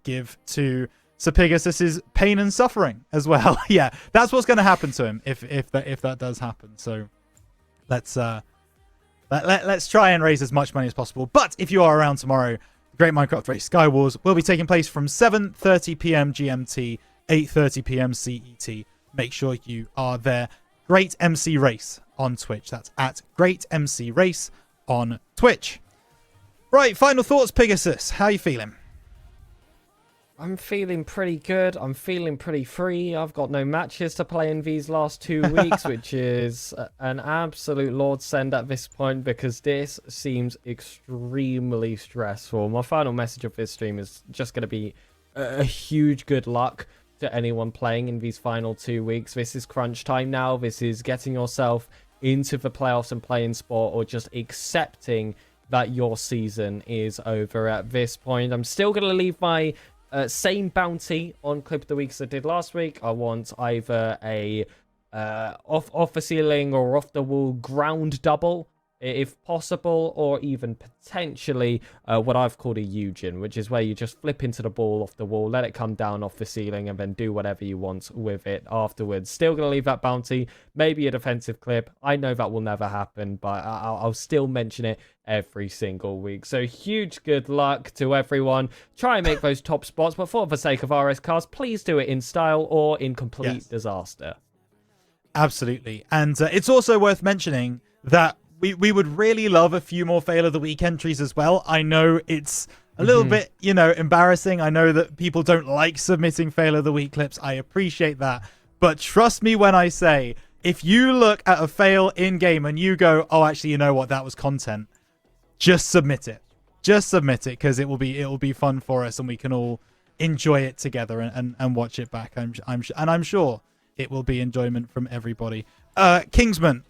give to Sir Pegasus's pain and suffering as well. Yeah, that's what's going to happen to him if that does happen. So let's try and raise as much money as possible. But if you are around tomorrow, Great Minecraft Race Sky Wars will be taking place from 7:30 p.m. GMT, 8:30 p.m. CET. Make sure you are there. Great MC Race on Twitch. That's at Great MC Race on Twitch. Right, final thoughts, Pegasus. How are you feeling? I'm feeling pretty good. I'm feeling pretty free. I've got no matches to play in these last 2 weeks, which is an absolute Lord send at this point, because this seems extremely stressful. My final message of this stream is just going to be a huge good luck to anyone playing in these final 2 weeks. This is crunch time now. This is getting yourself into the playoffs and playing sport, or just accepting that your season is over at this point. I'm still going to leave my same bounty on Clip of the Week as I did last week. I want either a off the ceiling or off the wall ground double, if possible, or even potentially what I've called a Eugen, which is where you just flip into the ball off the wall, let it come down off the ceiling, and then do whatever you want with it afterwards. Still going to leave that bounty, maybe a defensive clip. I know that will never happen, but I'll still mention it every single week. So huge good luck to everyone. Try and make those top spots, but for the sake of RSCast, please do it in style or in complete disaster. Absolutely. And it's also worth mentioning that we would really love a few more Fail of the Week entries as well. I know it's a little bit, embarrassing. I know that people don't like submitting Fail of the Week clips. I appreciate that. But trust me when I say, if you look at a fail in-game and you go, oh, actually, you know what? That was content. Just submit it. Just submit it, because it will be fun for us, and we can all enjoy it together and watch it back. I'm sure it will be enjoyment from everybody. Kingsman,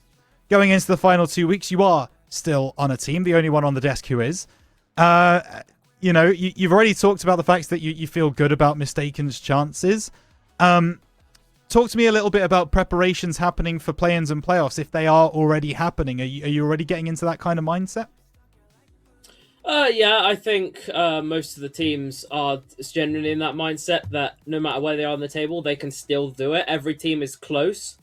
going into the final 2 weeks, you are still on a team, the only one on the desk who is. You've already talked about the fact that you feel good about Mistaken's chances. Talk to me a little bit about preparations happening for play-ins and playoffs, if they are already happening. Are you already getting into that kind of mindset? Yeah, I think most of the teams are generally in that mindset that no matter where they are on the table, they can still do it. Every team is close.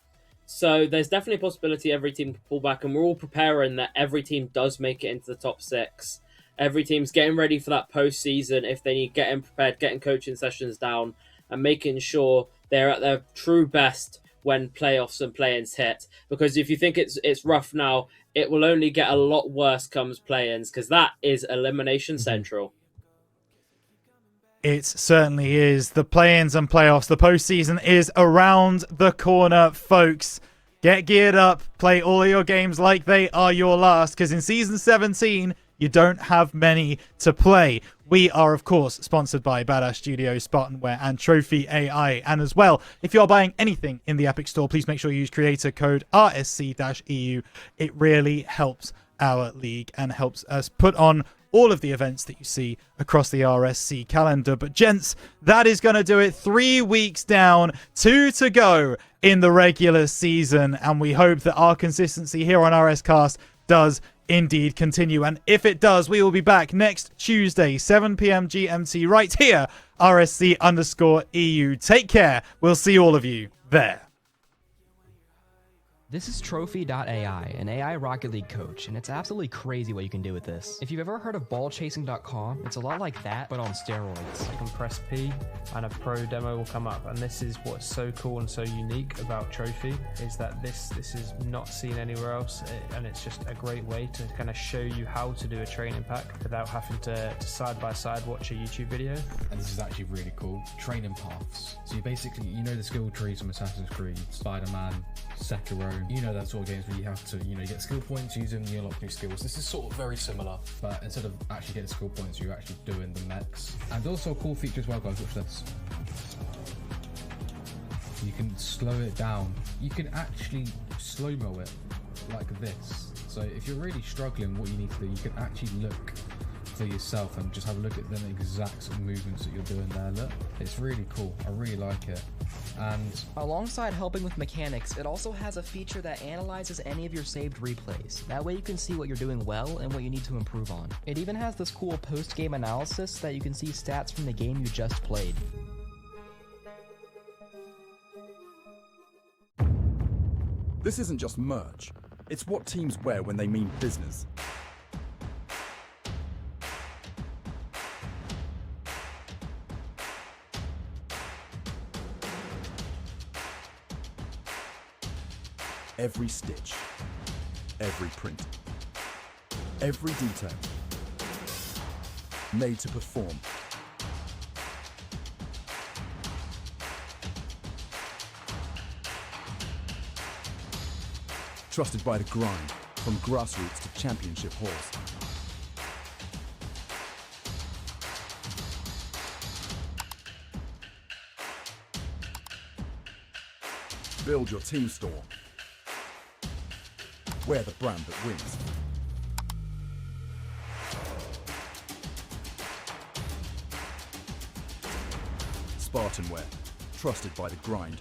So there's definitely a possibility every team can pull back, and we're all preparing that every team does make it into the top 6. Every team's getting ready for that postseason if they need, getting prepared, getting coaching sessions down, and making sure they're at their true best when playoffs and play-ins hit. Because if you think it's rough now, it will only get a lot worse comes play-ins, because that is elimination central. It certainly is. The play-ins and playoffs, the postseason is around the corner, folks. Get geared up. Play all your games like they are your last, because in Season 17, you don't have many to play. We are, of course, sponsored by Badass Studios, SpartanWare, and trophi.ai. And as well, if you're buying anything in the Epic Store, please make sure you use creator code RSC-EU. It really helps our league and helps us put on all of the events that you see across the RSC calendar. But gents, that is going to do it. 3 weeks down, 2 to go in the regular season. And we hope that our consistency here on RSCast does indeed continue. And if it does, we will be back next Tuesday, 7 p.m. GMT, right here, RSC_EU. Take care. We'll see all of you there. This is trophi.ai, an AI Rocket League coach, and it's absolutely crazy what you can do with this. If you've ever heard of ballchasing.com, it's a lot like that, but on steroids. You can press P and a pro demo will come up, and this is what's so cool and so unique about Trophi, is that this is not seen anywhere else, and it's just a great way to kind of show you how to do a training pack without having to side by side watch a YouTube video. And this is actually really cool. Training paths. So you basically, you know the skill trees from Assassin's Creed, Spider-Man, Sekiro, you know that sort of games where you have to, you know, get skill points, use them, you unlock new skills. This is sort of very similar, but instead of actually getting skill points, you're actually doing the mechs. And also a cool feature as well, guys, watch this. You can slow it down. You can actually slow-mo it like this. So if you're really struggling, what you need to do, you can actually look for yourself and just have a look at the exact sort of movements that you're doing there. Look, it's really cool. I really like it. And alongside helping with mechanics, it also has a feature that analyzes any of your saved replays. That way you can see what you're doing well and what you need to improve on. It even has this cool post-game analysis that you can see stats from the game you just played. This isn't just merch. It's what teams wear when they mean business. Every stitch, every print, every detail, made to perform. Trusted by the grind, from grassroots to championship halls. Build your team store. We're the brand that wins. SpartanWare, trusted by the grind.